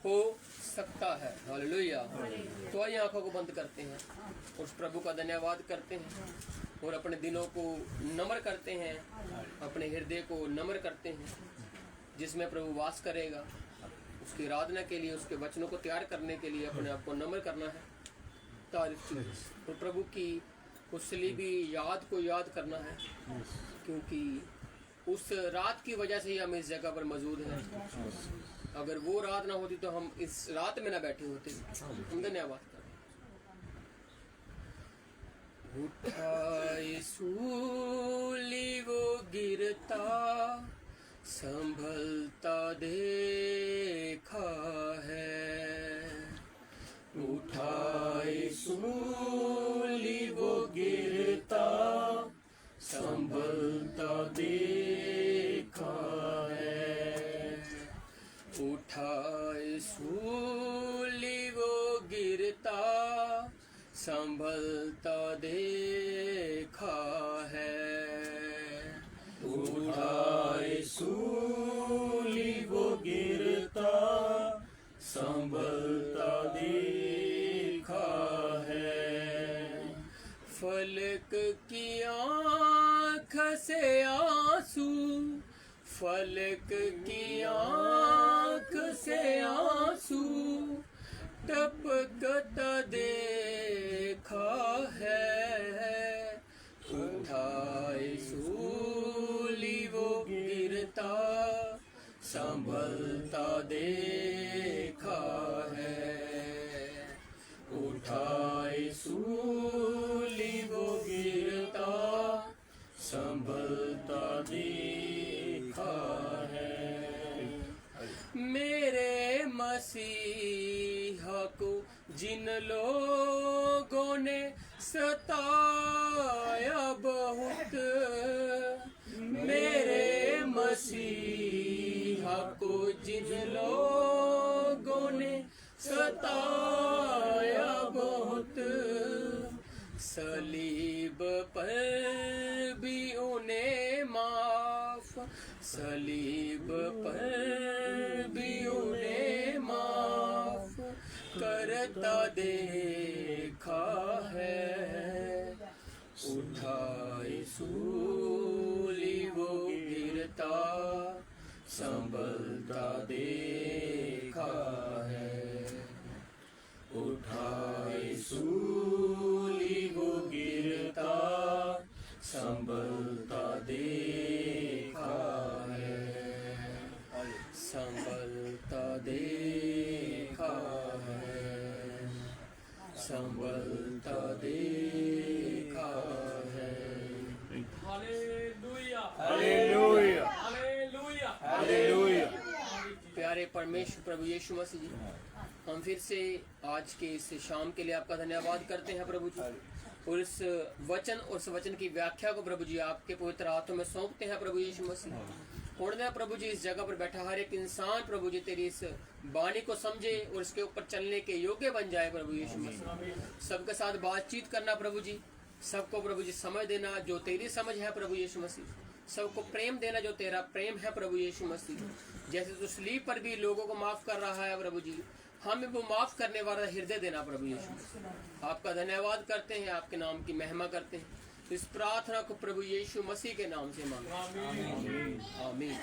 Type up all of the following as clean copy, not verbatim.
हो सकता है। हालेलुया। तो आइए आंखों को बंद करते हैं, उस प्रभु का धन्यवाद करते हैं और अपने दिलों को नम्र करते हैं, अपने हृदय को नम्र करते हैं जिसमें प्रभु वास करेगा। उसकी आराधना के लिए, उसके वचनों को तैयार करने के लिए अपने आप को नम्र करना है, तारीफ की और प्रभु की उस सलीबी याद को याद करना है, क्योंकि उस रात की वजह से ही हम इस जगह पर मौजूद हैं। अगर वो रात ना होती तो हम इस रात में ना बैठे होते। हम धन्यवाद करें। उठाए सूली वो गिरता संभलता देखा है, उठाए सूली वो गिरता संभलता देखा है, उठाए सूली वो गिरता संभलता देखा है, उठाए सूली वो गिरता संभलता देखा है। फलक की आँख से आंसू, फलक की आँख से आंसू टपकता देखा है, उठाए सूली वो गिरता संभलता देखा है, उठाए सूली वो गिरता संभलता देखा है। मेरे मसीहा को जिन लोगों ने सताया बहुत, मेरे मसीहा को जिन लोगों ने सताया बहुत, सलीब पर भी उन्हें माफ, सलीब पर भी उन्हें माफ करता देखा है, उठाए सूली वो गिरता संभलता देखा है, उठाए सूली वो गिरता संभलता देखा है, संभलता देखा है, संभलता देखा है। Hallelujah, hallelujah, hallelujah, hallelujah. प्यारे परमेश्वर प्रभु यीशु मसीह जी, हम फिर से आज के इस शाम के लिए आपका धन्यवाद करते हैं प्रभु जी, और इस वचन और इस वचन की व्याख्या को प्रभु जी आपके पवित्र हाथों में सौंपते हैं प्रभु यीशु मसीह। और ना प्रभु जी इस जगह पर बैठा हर एक इंसान प्रभु जी तेरी इस वाणी को समझे और इसके ऊपर चलने के योग्य बन जाए प्रभु यीशु मसीह। सबके साथ बातचीत करना प्रभु जी, सबको प्रभु जी समझ देना जो तेरी समझ है प्रभु यीशु मसीह, सबको प्रेम देना जो तेरा प्रेम है प्रभु यीशु मसीह। जैसे तू सलीब पर भी लोगों को माफ कर रहा है प्रभु जी, हमें वो माफ करने वाला हृदय देना प्रभु यीशु। आपका धन्यवाद करते हैं, आपके नाम की महिमा करते हैं। इस प्रार्थना को प्रभु यीशु मसीह के नाम से मांगते हैं, आमीन।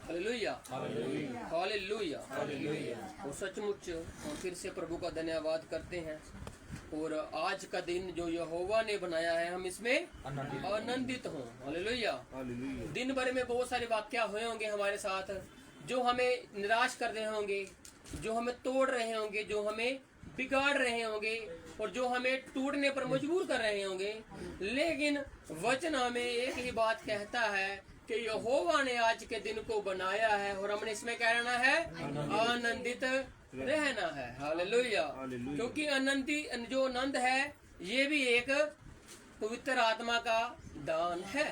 Hallelujah, hallelujah, hallelujah. और सचमुच हम फिर से प्रभु का धन्यवाद करते हैं, और आज का दिन जो यहोवा ने बनाया है हम इसमें आनंदित हों। हालेलुया। दिन भर में बहुत सारे वाक्य हुए होंगे हमारे साथ जो हमें निराश कर रहे होंगे, जो हमें तोड़ रहे होंगे, जो हमें बिगाड़ रहे होंगे और जो हमें टूटने पर मजबूर कर रहे होंगे, लेकिन वचन हमें एक ही बात कहता है कि यहोवा ने आज के दिन को बनाया है और हमने इसमें क्या रहना है, आनंदित रहना है। हालेलुया। क्योंकि जो आनंद है ये भी एक पवित्र आत्मा का दान है।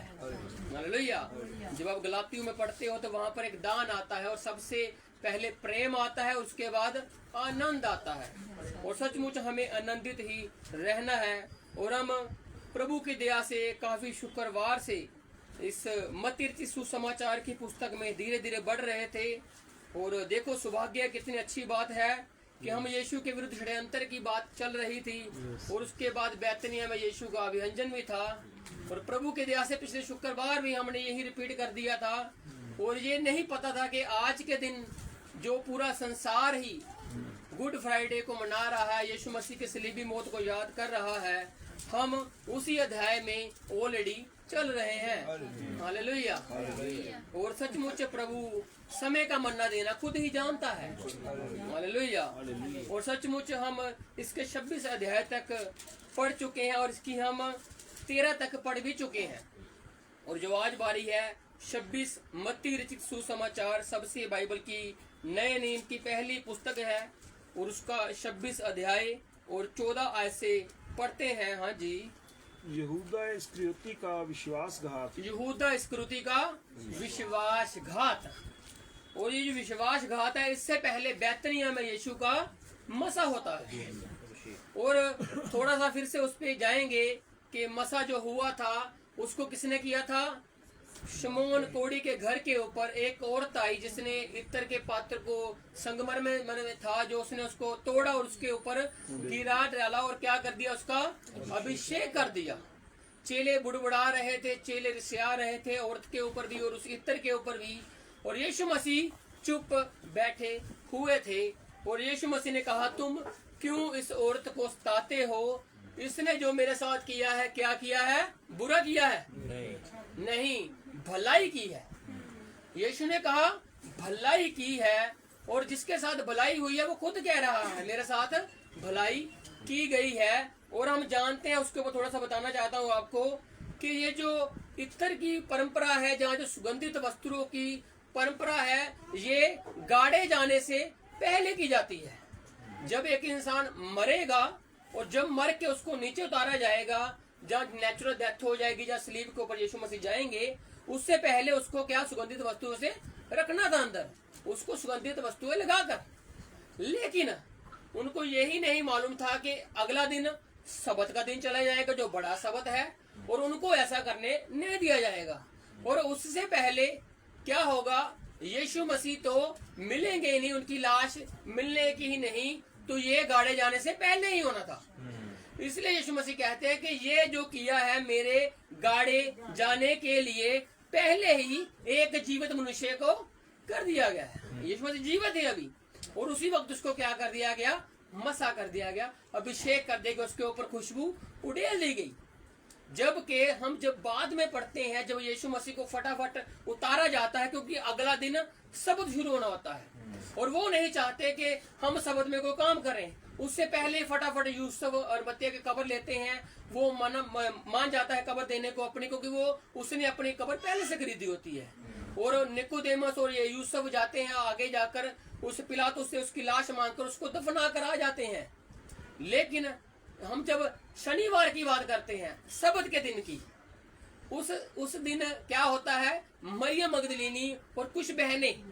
हालेलुया। जब आप गलातियों में पढ़ते हो तो वहां पर एक दान आता है और सबसे पहले प्रेम आता है, उसके बाद आनंद आता है। और सचमुच हमें आनंदित ही रहना है। और हम प्रभु की दया से काफी शुक्रवार से इस मत्ती सुसमाचार की पुस्तक में धीरे धीरे बढ़ रहे थे और देखो सौभाग्य कितनी अच्छी बात है कि हम यीशु के विरुद्ध षड्यंत्र की बात चल रही थी और उसके बाद बैतनिया में यीशु का अभिहंजन भी था और प्रभु के दया से पिछले शुक्रवार भी हमने यही रिपीट कर दिया था और ये नहीं पता था कि आज के दिन जो पूरा संसार ही गुड फ्राइडे को मना रहा है, यीशु मसीह के सलीबी मौत को याद कर रहा है, हम उसी अध्याय में ऑलरेडी चल रहे हैं। हालेलुया। और सचमुच प्रभु समय का मन्ना देना खुद ही जानता है। हालेलुया। और सचमुच हम इसके 26 अध्याय तक पढ़ चुके हैं और इसकी हम 13 तक पढ़ भी चुके हैं। और जो आज बारी है 26 मत्ती रचित सुसमाचार सबसे बाइबल की नए नियम की पहली पुस्तक है और उसका 26 अध्याय और 14 आयत से पढ़ते हैं। हाँ जी। यहूदा इस्करियोती का विश्वासघात। यहूदा इस्करियोती का विश्वासघात। और ये जो विश्वासघात है, इससे पहले बैतनिया में यीशु का मसा होता है और थोड़ा सा फिर से उस पे जाएंगे कि मसा जो हुआ था उसको किसने किया था। शमौन कोड़ी के घर के ऊपर एक औरत आई जिसने इत्र के पात्र को संगमरमर में था, जो उसने उसको तोड़ा और उसके ऊपर गिरा डाला और क्या कर दिया, उसका अभिषेक कर दिया। चेले बुड़बुड़ा रहे थे, चेले रिसिया रहे थे औरत के ऊपर भी और उस इत्र के ऊपर भी, और यीशु मसीह चुप बैठे हुए थे। और यीशु मसीह ने कहा, तुम क्यों इस औरत को सताते हो? इसने जो मेरे साथ किया है, क्या किया है? बुरा किया है? नहीं, भलाई की है। यीशु ने कहा भलाई की है, और जिसके साथ भलाई हुई है वो खुद कह रहा है मेरे साथ भलाई की गई है। और हम जानते हैं, उसके ऊपर थोड़ा सा बताना चाहता हूँ आपको कि ये जो इत्र की परंपरा है, जहाँ जो सुगंधित वस्त्रों की परंपरा है, ये गाड़े जाने से पहले की जाती है। जब एक इंसान मरेगा और जब मर के उसको नीचे उतारा जाएगा, जहाँ नेचुरल डेथ हो जाएगी, जहाँ स्लीब के ऊपर यीशु मसीह जाएंगे, उससे पहले उसको क्या सुगंधित वस्तुओं से रखना था अंदर, उसको सुगंधित वस्तुएं लगाकर। लेकिन उनको यही नहीं मालूम था कि अगला दिन सबत का दिन चला जाएगा, जो बड़ा सबत है, और उनको ऐसा करने नहीं दिया जाएगा। और उससे पहले क्या होगा, यीशु मसीह तो मिलेंगे ही नहीं, उनकी लाश मिलने की ही नहीं, तो ये गाड़े जाने से पहले ही होना था। इसलिए यीशु मसीह कहते हैं कि ये जो किया है मेरे गाड़े जाने के लिए पहले ही एक जीवित मनुष्य को कर दिया गया है। यीशु मसीह जीवित है अभी, और उसी वक्त उसको क्या कर दिया गया? मसा कर दिया गया, अभिषेक कर दिया गया, उसके ऊपर खुशबू उड़ेल दी गई। जबकि हम जब बाद में पढ़ते हैं, जब यीशु मसीह को फटाफट उतारा जाता है, क्योंकि अगला दिन सबत शुरू होना होता है और वो नहीं चाहते कि हम सबत में कोई काम करें। उससे पहले फटाफट यूसुफ और मत्तिया की कब्र लेते हैं। वो मान जाता है कब्र देने को अपनी, क्योंकि वो उसने अपनी कब्र पहले से खरीदी होती है। और निकोदेमस और ये यूसुफ जाते हैं आगे जाकर उस पिलातुस से उसकी लाश मांगकर उसको दफना कर आ जाते हैं। लेकिन हम जब शनिवार की बात करते हैं, सबत के दिन की, उस दिन क्या होता है, मरियम मगदलीनी और कुछ बहनें,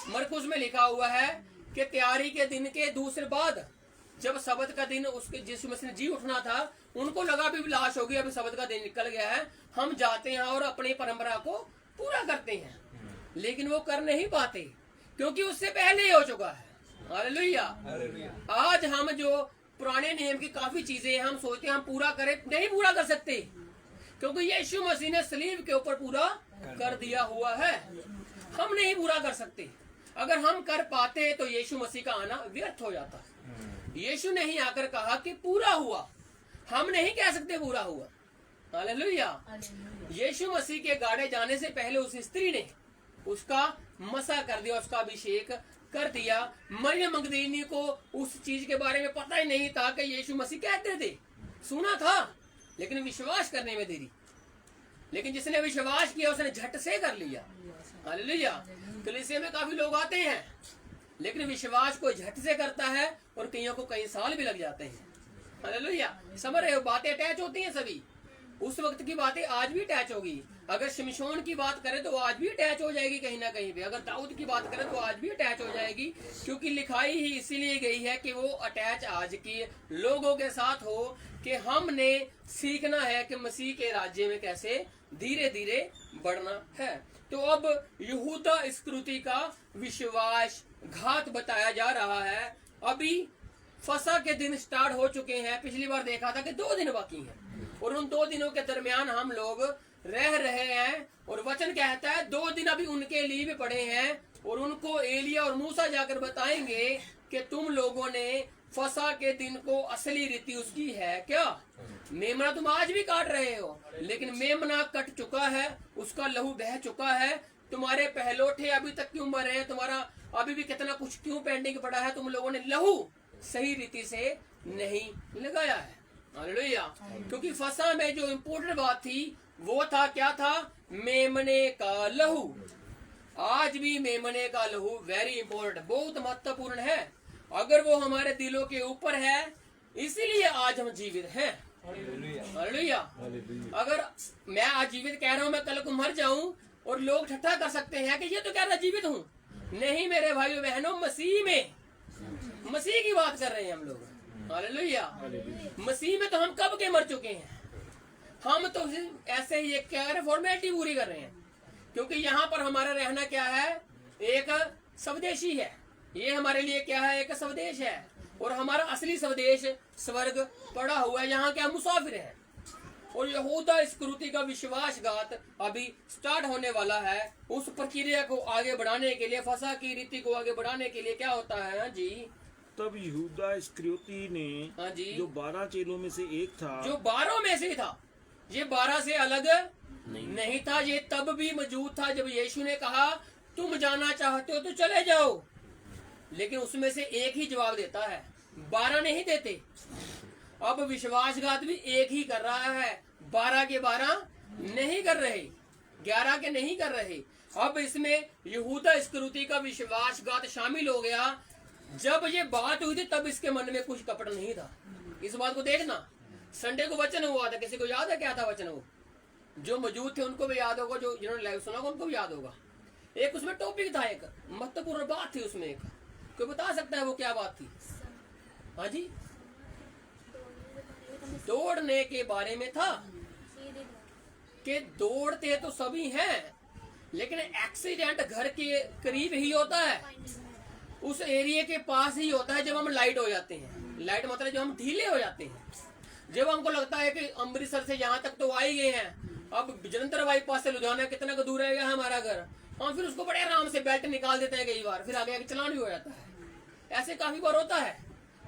मरकुस में लिखा हुआ है कि तैयारी के दिन के दूसरे बाद, जब सबत का दिन उसके यीशु मसीह ने जी उठना था, उनको लगा भी लाश होगी, अभी सबत का दिन निकल गया है, हम जाते हैं और अपनी परंपरा को पूरा करते हैं। लेकिन वो कर नहीं पाते, क्योंकि उससे पहले ही हो चुका है। हालेलुया। आज हम जो पुराने नियम की काफी चीजें हम सोचते हैं हम पूरा करें, नहीं पूरा कर सकते, क्योंकि यीशु मसीह ने सलीब के ऊपर पूरा कर दिया हुआ है। हम नहीं पूरा कर सकते। अगर हम कर पाते तो यीशु मसीह का आना व्यर्थ हो जाता। यीशु ने ही आकर कहा कि पूरा हुआ, हम नहीं कह सकते पूरा हुआ। हालेलुया। यीशु मसीह के गाड़े जाने से पहले उस स्त्री ने उसका मसा कर दिया, उसका अभिषेक कर दिया। मरियम मगदलीनी को उस चीज के बारे में पता ही नहीं था कि यीशु मसीह कहते थे, सुना था लेकिन विश्वास करने में देरी। लेकिन जिसने विश्वास किया उसने झट से कर लिया। हालेलुया। कलीसिया में काफी लोग आते हैं, लेकिन विश्वास को झट से करता है और कईयों को कई साल भी लग जाते हैं। हालेलुया। समझ रहे हो, बातें अटैच होती हैं सभी। उस वक्त की बातें आज भी अटैच होगी। अगर शिमशोन की बात करें तो आज भी अटैच हो जाएगी कहीं ना कहीं पे। अगर दाऊद की बात करें तो आज भी अटैच हो जाएगी, क्योंकि लिखाई ही इसीलिए गई है कि वो अटैच आज के लोगों के साथ हो, कि हमने सीखना है कि मसीह के राज्य में कैसे धीरे धीरे बढ़ना है। तो अब यहूदा इस्करियोती का घात बताया जा रहा है। अभी फसा के दिन स्टार्ट हो चुके हैं। पिछली बार देखा था कि 2 दिन बाकी हैं और उन 2 दिनों के दरमियान हम लोग रह रहे हैं। और वचन कहता है 2 दिन अभी उनके लिए भी पड़े हैं और उनको एलिया और मूसा जाकर बताएंगे कि तुम लोगों ने फसा के दिन को असली रीति उसकी है क्या। मेमना तुम आज भी काट रहे हो, लेकिन मेमना कट चुका है, उसका लहू बह चुका है। तुम्हारे पहलोठे अभी तक क्यों मरे हैं, तुम्हारा अभी भी कितना कुछ क्यों पेंडिंग पड़ा है, तुम लोगों ने लहू सही रीति से नहीं लगाया है। हालेलुया। क्योंकि फसा में जो इम्पोर्टेंट बात थी वो था क्या था, मेमने का लहू। आज भी मेमने का लहू वेरी इंपॉर्टेंट, बहुत महत्वपूर्ण है। अगर वो हमारे दिलों के ऊपर है, इसीलिए आज हम जीवित हैं। हालेलुया। अगर मैं आज जीवित कह रहा हूँ, मैं कल को मर जाऊं और लोग ठट्ठा कर सकते हैं कि ये तो कह रहा जीवित हूँ। नहीं मेरे भाइयों बहनों, मसीह में, मसीह की बात कर रहे हैं हम लोग। हालेलुया। मसीह में तो हम कब के मर चुके हैं। हम तो ऐसे ही क्या कर रहे, फॉर्मेलिटी पूरी कर रहे हैं। क्योंकि यहाँ पर हमारा रहना क्या है, एक स्वदेशी है। ये हमारे लिए क्या है, एक स्वदेश है। और हमारा असली स्वदेश स्वर्ग पड़ा हुआ है, यहाँ क्या मुसाफिर है। और यहूदा इस्करियोती का विश्वासघात अभी स्टार्ट होने वाला है। उस प्रक्रिया को आगे बढ़ाने के लिए, फसा की रीति को आगे बढ़ाने के लिए क्या होता है। हाँ जी। तब यहूदा इस्करियोती ने, हाँ जी, जो 12 चेलों में से एक था, जो 12 में से था, ये 12 से अलग नहीं था। ये तब भी मौजूद था जब यीशु ने कहा तुम जाना चाहते हो तो चले जाओ। लेकिन उसमें से एक ही जवाब देता है, 12 नहीं देते। अब विश्वासघात भी एक ही कर रहा है, 12 के 12 नहीं कर रहे, 11 के नहीं कर रहे। अब इसमें यहूदा इस्करियोती का विश्वासघात शामिल हो गया। जब ये बात हुई थी तब इसके मन में कुछ कपट नहीं था। इस बात को देखना, संडे को वचन हुआ था, किसी को याद है क्या था वचन? वो जो मौजूद थे उनको भी याद होगा, जो जिन्होंने लाइव सुना उनको भी याद होगा। एक उसमें टॉपिक था, एक महत्वपूर्ण बात थी उसमें। एक कोई बता सकता है वो क्या बात थी? हाँ जी, दौड़ने के बारे में था कि दौड़ते तो सभी हैं, लेकिन एक्सीडेंट घर के करीब ही होता है, उस एरिया के पास ही होता है जब हम लाइट हो जाते हैं। लाइट मतलब जब हम ढीले हो जाते हैं, जब हमको लगता है कि अमृतसर से यहाँ तक तो आ ही गए हैं, अब जलंधर बाईपास से लुधियाना कितना का दूर रहेगा हमारा घर, हम फिर उसको बड़े आराम से बेल्ट निकाल देते हैं कई बार, फिर आगे चलान भी हो जाता है। ऐसे काफी बार होता है,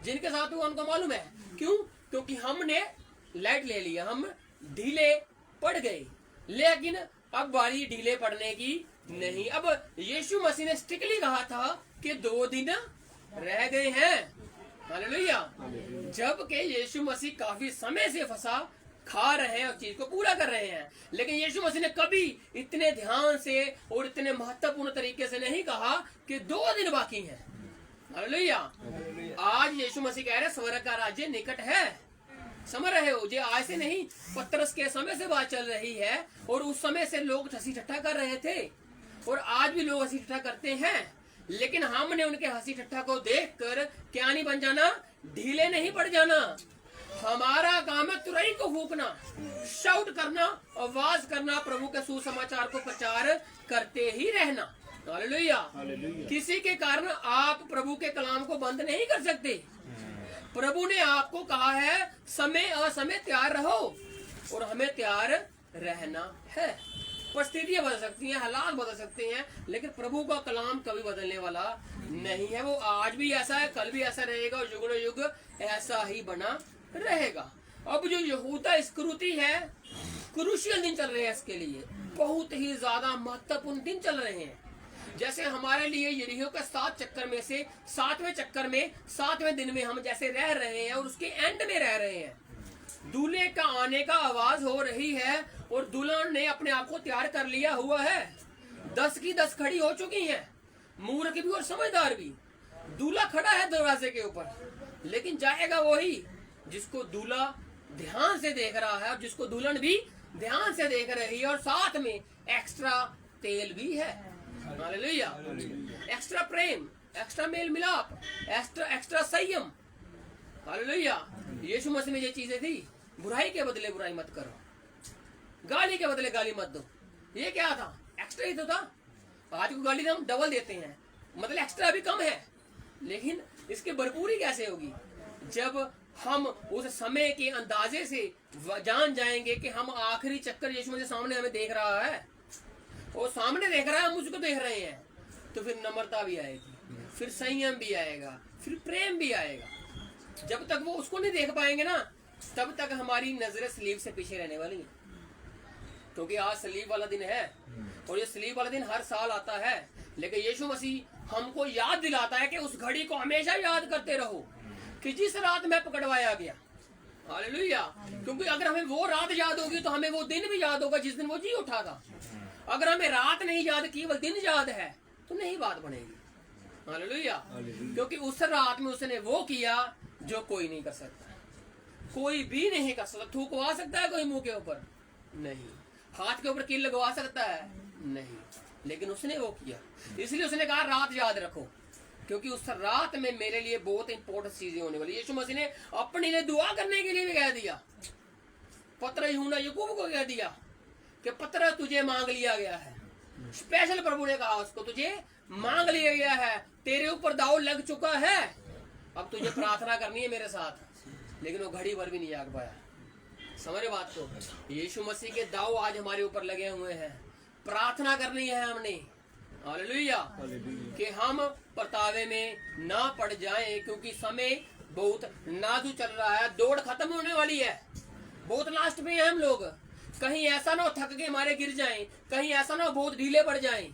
जिनके साथ हुआ उनको मालूम है। क्यों? क्योंकि हमने लाइट ले लिया, हम ढीले पड़ गए। लेकिन अब बारी ढीले पड़ने की नहीं। अब यीशु मसीह ने स्ट्रिक्टली कहा था कि 2 दिन रह गए हैं। हालेलुया। जबकि यीशु मसीह काफी समय से फंसा खा रहे हैं और चीज को पूरा कर रहे हैं, लेकिन यीशु मसीह ने कभी इतने ध्यान से और इतने महत्वपूर्ण तरीके से नहीं कहा कि 2 दिन बाकी हैं। हालेलुया। आज यीशु मसीह कह रहे हैं स्वर्ग का राज्य निकट है। समझ रहे हो? ये आज से नहीं, पतरस के समय से बात चल रही है और उस समय से लोग हंसी ठट्ठा कर रहे थे और आज भी लोग हंसी ठट्ठा करते हैं। लेकिन हमने उनके हंसी ठट्ठा को देखकर क्या नहीं बन जाना, ढीले नहीं पड़ जाना। हमारा काम है तुरई को फूकना, शाउट करना, आवाज करना, प्रभु के सुसमाचार को प्रचार करते ही रहना। हालेलुया। किसी के कारण आप प्रभु के कलाम को बंद नहीं कर सकते। प्रभु ने आपको कहा है समय असमय तैयार रहो, और हमें तैयार रहना है। परिस्थितियां बदल सकती हैं, हालात बदल सकते हैं, लेकिन प्रभु का कलाम कभी बदलने वाला नहीं है। वो आज भी ऐसा है, कल भी ऐसा रहेगा और युग युग ऐसा ही बना रहेगा। अब जो यहूदा इस्करियोती है, क्रूशियल दिन चल रहे हैं, इसके लिए बहुत ही ज्यादा महत्वपूर्ण दिन चल रहे हैं। जैसे हमारे लिए यरीहो के 7 चक्कर में से 7वें चक्कर में 7वें दिन में हम जैसे रह रहे हैं और उसके एंड में रह रहे हैं। दूल्हे का आने का आवाज हो रही है और दुल्हन ने अपने आप को तैयार कर लिया हुआ है। 10 की 10 खड़ी हो चुकी हैं, मूर्ख भी और समझदार भी। दूल्हा खड़ा है दरवाजे के ऊपर, लेकिन जाएगा वही जिसको दूल्हा ध्यान से देख रहा है और जिसको दुल्हन भी ध्यान से देख रही है, और साथ में एक्स्ट्रा तेल भी है। हालेलुया। एक्स्ट्रा प्रेम, एक्स्ट्रा मेल मिलाप, एक्स्ट्रा संयम। हालेलुया। यीशु मसीह में ये चीजें थी। बुराई के बदले बुराई मत करो, गाली के बदले गाली मत दो। ये क्या था? एक्स्ट्रा ही तो था। आज को गाली हम डबल देते हैं, मतलब एक्स्ट्रा भी कम है, लेकिन इसकी भरपूरी कैसे होगी जब हम उस समय के अंदाजे से जान जाएंगे कि हम आखिरी चक्कर यीशु मसीह सामने हमें देख रहा है, वो सामने देख रहा है, हम उसको देख रहे हैं, तो फिर नम्रता भी आएगी, फिर संयम भी आएगा, फिर प्रेम भी आएगा। जब तक वो उसको नहीं देख पाएंगे ना, तब तक हमारी नजरें सलीब से पीछे रहने वाली हैं, क्योंकि आज सलीब वाला दिन है और ये सलीब वाला दिन हर साल आता है। लेकिन यीशु मसीह हमको याद दिलाता है कि उस घड़ी को हमेशा याद करते रहो कि जिस रात में पकड़वाया गया। हालेलुया। क्योंकि अगर हमें वो रात याद होगी तो हमें वो दिन भी याद होगा जिस दिन वो जी उठा था। अगर हमें रात नहीं याद, केवल दिन याद है, तो नहीं बात बनेगी। हालेलुया। क्योंकि उस रात में उसने वो किया जो कोई नहीं कर सकता, कोई भी नहीं कर सकता। थूकवा सकता है कोई मुंह के ऊपर? नहीं। हाथ के ऊपर कील लगवा सकता है? नहीं। लेकिन उसने वो किया, इसलिए उसने कहा रात याद रखो, क्योंकि उस रात में मेरे लिए बहुत इंपॉर्टेंट चीजें होने वाली। यीशु मसीह ने अपने लिए दुआ करने के लिए भी कह दिया, पत्र यूहन्ना याकूब को कह दिया कि पत्र तुझे मांग लिया गया है। स्पेशल प्रभु ने कहा उसको, तुझे मांग लिया गया है, तेरे ऊपर दाव लग चुका है, अब तुझे प्रार्थना करनी है मेरे साथ। लेकिन वो घड़ी भर भी नहीं जाग पाया। समझ बात को? यीशु मसीह के दाव आज हमारे ऊपर लगे हुए हैं, प्रार्थना करनी है हमने। हालेलुया। कि हम परतावे में ना पड़ जाएं, क्योंकि समय बहुत नाजुक चल रहा है, दौड़ खत्म होने वाली है, बहुत लास्ट में है हम लोग। कहीं ऐसा ना हो थक के हमारे गिर जाएं, कहीं ऐसा ना हो बहुत ढीले पड़ जाएं।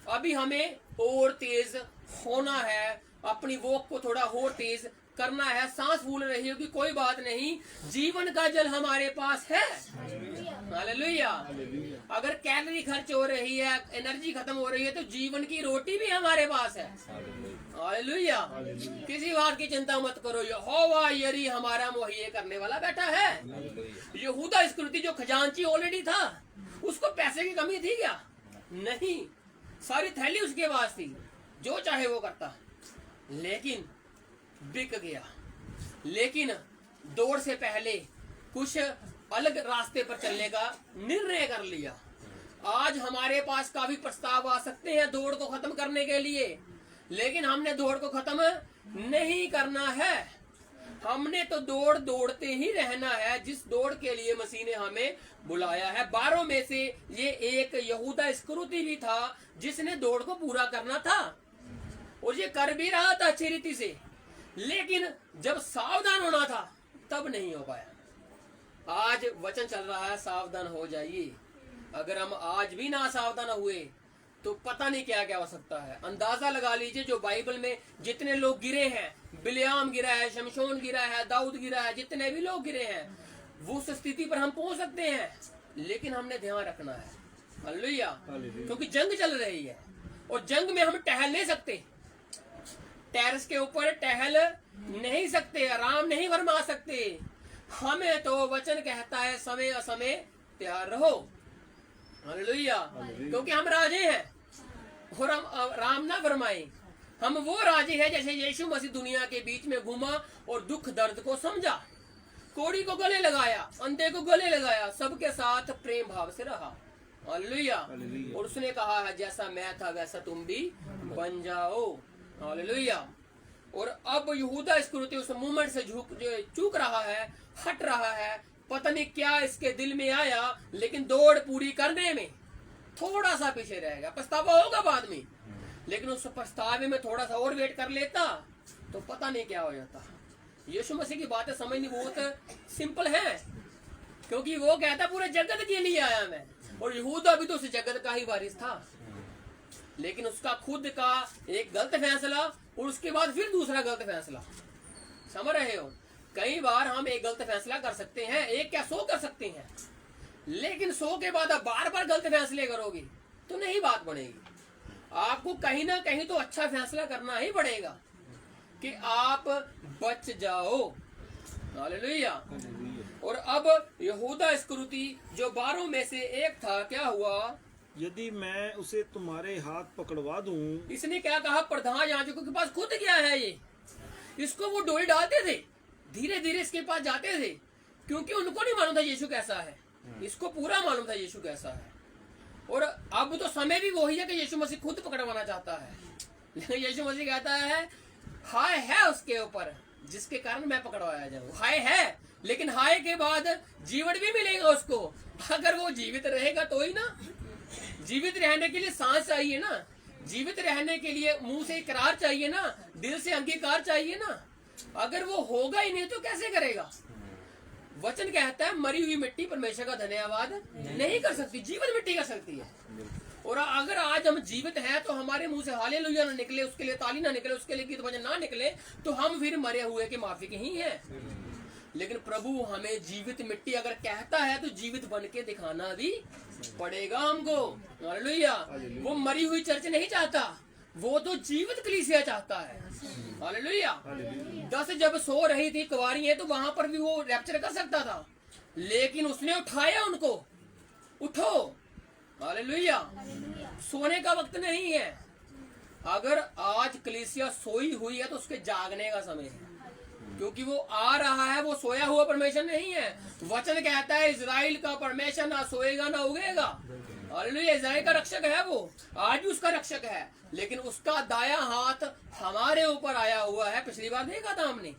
अभी हमें और तेज होना है, अपनी वॉक को थोड़ा और तेज करना है। सांस फूल रही होगी, कोई बात नहीं, जीवन का जल हमारे पास है। हालेलुया। अगर कैलोरी खर्च हो रही है, एनर्जी खत्म हो रही है, तो जीवन की रोटी भी हमारे पास है। हालेलुया। किसी बात की चिंता मत करो, यहोवा यरी हमारा मुहैया करने वाला बैठा है। यहूदा इस्करियोती जो खजांची ऑलरेडी था, उसको पैसे की कमी थी क्या? नहीं, सारी थैली उसके पास थी, जो चाहे वो करता, लेकिन बिक गया। लेकिन दौड़ से पहले कुछ अलग रास्ते पर चलने का निर्णय कर लिया। आज हमारे पास काफी प्रस्ताव आ सकते हैं दौड़ को खत्म करने के लिए, लेकिन हमने दौड़ को खत्म नहीं करना है। हमने तो दौड़ दौड़ते ही रहना है, जिस दौड़ के लिए मसीह ने हमें बुलाया है। 12 में से ये एक यहूदा इस्करियोती भी था जिसने दौड़ को पूरा करना था, और ये कर भी रहा था अच्छी रीति से, लेकिन जब सावधान होना था तब नहीं हो पाया। आज वचन चल रहा है, सावधान हो जाइए। अगर हम आज भी ना सावधान हुए तो पता नहीं क्या क्या हो सकता है। अंदाजा लगा लीजिए, जो बाइबल में जितने लोग गिरे हैं, बिलियाम गिरा है, शमशोन गिरा है, दाऊद गिरा है, जितने भी लोग गिरे हैं, वो उस स्थिति पर हम पहुंच सकते हैं, लेकिन हमने ध्यान रखना है। हालेलुया। क्योंकि जंग चल रही है, और जंग में हम टहल नहीं सकते, टेरेस के ऊपर टहल नहीं सकते, आराम नहीं फरमा सकते। हमें तो वचन कहता है समय असमय तैयार रहो। हालेलुया। क्योंकि हम राजे हैं और हम आराम ना फरमाए। हम वो राजे हैं जैसे यीशु मसीह दुनिया के बीच में घूमा और दुख दर्द को समझा, कोड़ी को गले लगाया, अंधे को गले लगाया, सबके साथ प्रेम भाव से रहा। हालेलुया। और उसने कहा है जैसा मैं था वैसा तुम भी बन जाओ। हालेलुया। और अब यहूदा इस्करियोती उस मूवमेंट से चूक रहा है, हट रहा है, पता नहीं क्या इसके दिल में आया, लेकिन दौड़ पूरी करने में थोड़ा सा पीछे रहेगा। पछतावा होगा बाद में, लेकिन उस पछतावे में थोड़ा सा और वेट कर लेता तो पता नहीं क्या हो जाता। यीशु मसीह की बातें समझनी बहुत सिंपल है, क्योंकि वो कहता पूरे जगत के लिए आया मैं, और यहूदा भी तो उस जगत का ही वारिस था, लेकिन उसका खुद का एक गलत फैसला और उसके बाद फिर दूसरा गलत फैसला। समझ रहे हो? कई बार हम एक गलत फैसला कर सकते हैं, एक क्या 100 कर सकते हैं, लेकिन 100 के बाद आप बार बार गलत फैसले करोगे तो नहीं बात बनेगी। आपको कहीं ना कहीं तो अच्छा फैसला करना ही पड़ेगा कि आप बच जाओ। हालेलुया। और अब यहूदा इस्करियोती जो 12 में से एक था, क्या हुआ? यदि मैं उसे तुम्हारे हाथ पकड़वा दूं, इसने क्या कहा? प्रधान याजकों के पास खुद क्या है ये, इसको वो डोरी डालते थे, धीरे धीरे इसके पास जाते थे, क्योंकि उनको नहीं मालूम था यीशु कैसा है, इसको पूरा मालूम था यीशु कैसा है। और अब तो समय भी वही है कि यीशु मसीह खुद पकड़वाना चाहता है। लेकिन यीशु मसीह कहता है हाय है उसके ऊपर जिसके कारण मैं पकड़वाया जाऊं। हाय है, लेकिन हाय के बाद जीवन भी मिलेगा उसको। अगर वो जीवित रहेगा तो ही ना। जीवित रहने के लिए सांस चाहिए ना, जीवित रहने के लिए मुंह से इकरार चाहिए ना, दिल से अंगीकार चाहिए ना। अगर वो होगा ही नहीं तो कैसे करेगा? वचन कहता है मरी हुई मिट्टी परमेश्वर का धन्यवाद नहीं कर सकती, जीवन मिट्टी कर सकती है। और अगर आज हम जीवित हैं तो हमारे मुंह से हालेलुया ना निकले, उसके लिए ताली ना निकले, उसके लिए गीत भजन ना निकले, तो हम फिर मरे हुए के माफिक ही हैं। लेकिन प्रभु हमें जीवित मिट्टी अगर कहता है तो जीवित बन के दिखाना भी पड़ेगा हमको। हालेलुया। वो मरी हुई चर्च नहीं चाहता, वो तो जीवित कलीसिया चाहता है। हालेलुया। 10 जब सो रही थी कुंवारी तो वहां पर भी वो रैप्चर कर सकता था, लेकिन उसने उठाया उनको, उठो। हालेलुया। सोने का वक्त नहीं है। अगर आज कलीसिया सोई हुई है तो उसके जागने का समय है, क्योंकि वो आ रहा है, वो सोया हुआ परमेश्वर नहीं है। वचन कहता है इजराइल का परमेश्वर ना सोएगा ना उगेगा। हालेलुया। इजराइल का रक्षक है वो, आज भी उसका रक्षक है, लेकिन उसका दाया हाथ हमारे ऊपर आया हुआ है। पिछली बार देखा था हमने।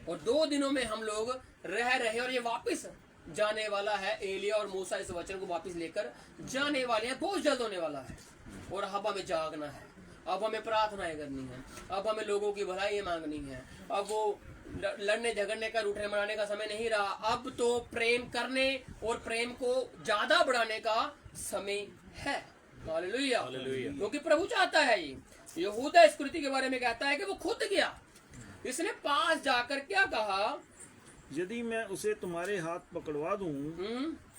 और 2 दिनों में हम लोग रह रहे और ये वापस जाने वाला है। एलिया और मूसा इस वचन को वापस लेकर जाने वाले हैं, बहुत जल्द होने वाला है। और अब हमें जागना है, अब हमें प्रार्थनाएं करनी है, अब हमें लोगों की भलाई मांगनी है। अब वो लड़ने झगड़ने का रूठने मनाने का समय नहीं रहा, अब तो प्रेम करने और प्रेम को ज्यादा बढ़ाने का समय है। हालेलुया। क्योंकि प्रभु चाहता है ये। यहूदा इस कृति के बारे में कहता है कि वो खुद गया, इसने पास जाकर क्या कहा, यदि मैं उसे तुम्हारे हाथ पकड़वा दूं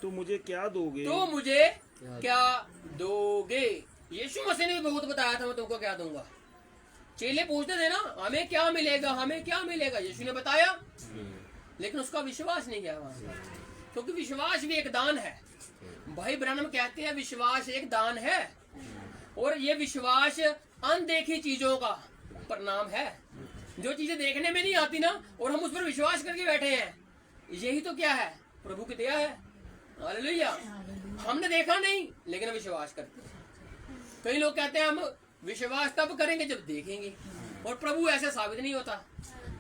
तो मुझे क्या दोगे? तो मुझे क्या दोगे? यीशु मसीह ने भी बहुत बताया था मैं तुमको क्या दूंगा। चेले पूछते थे ना हमें क्या मिलेगा, हमें क्या मिलेगा, यीशु ने बताया, लेकिन उसका विश्वास नहीं किया वहां, क्योंकि विश्वास भी एक दान है। भाई ब्रैनम कहते हैं विश्वास एक दान है, और ये विश्वास अनदेखी चीजों का परिणाम है। जो चीजें देखने में नहीं आती ना, और हम उस पर विश्वास करके बैठे हैं, यही तो क्या है? प्रभु की दया है। हालेलुया। हमने देखा नहीं लेकिन विश्वास करते हैं। कई लोग कहते हैं हम विश्वास तब करेंगे जब देखेंगे, और प्रभु ऐसा साबित नहीं होता।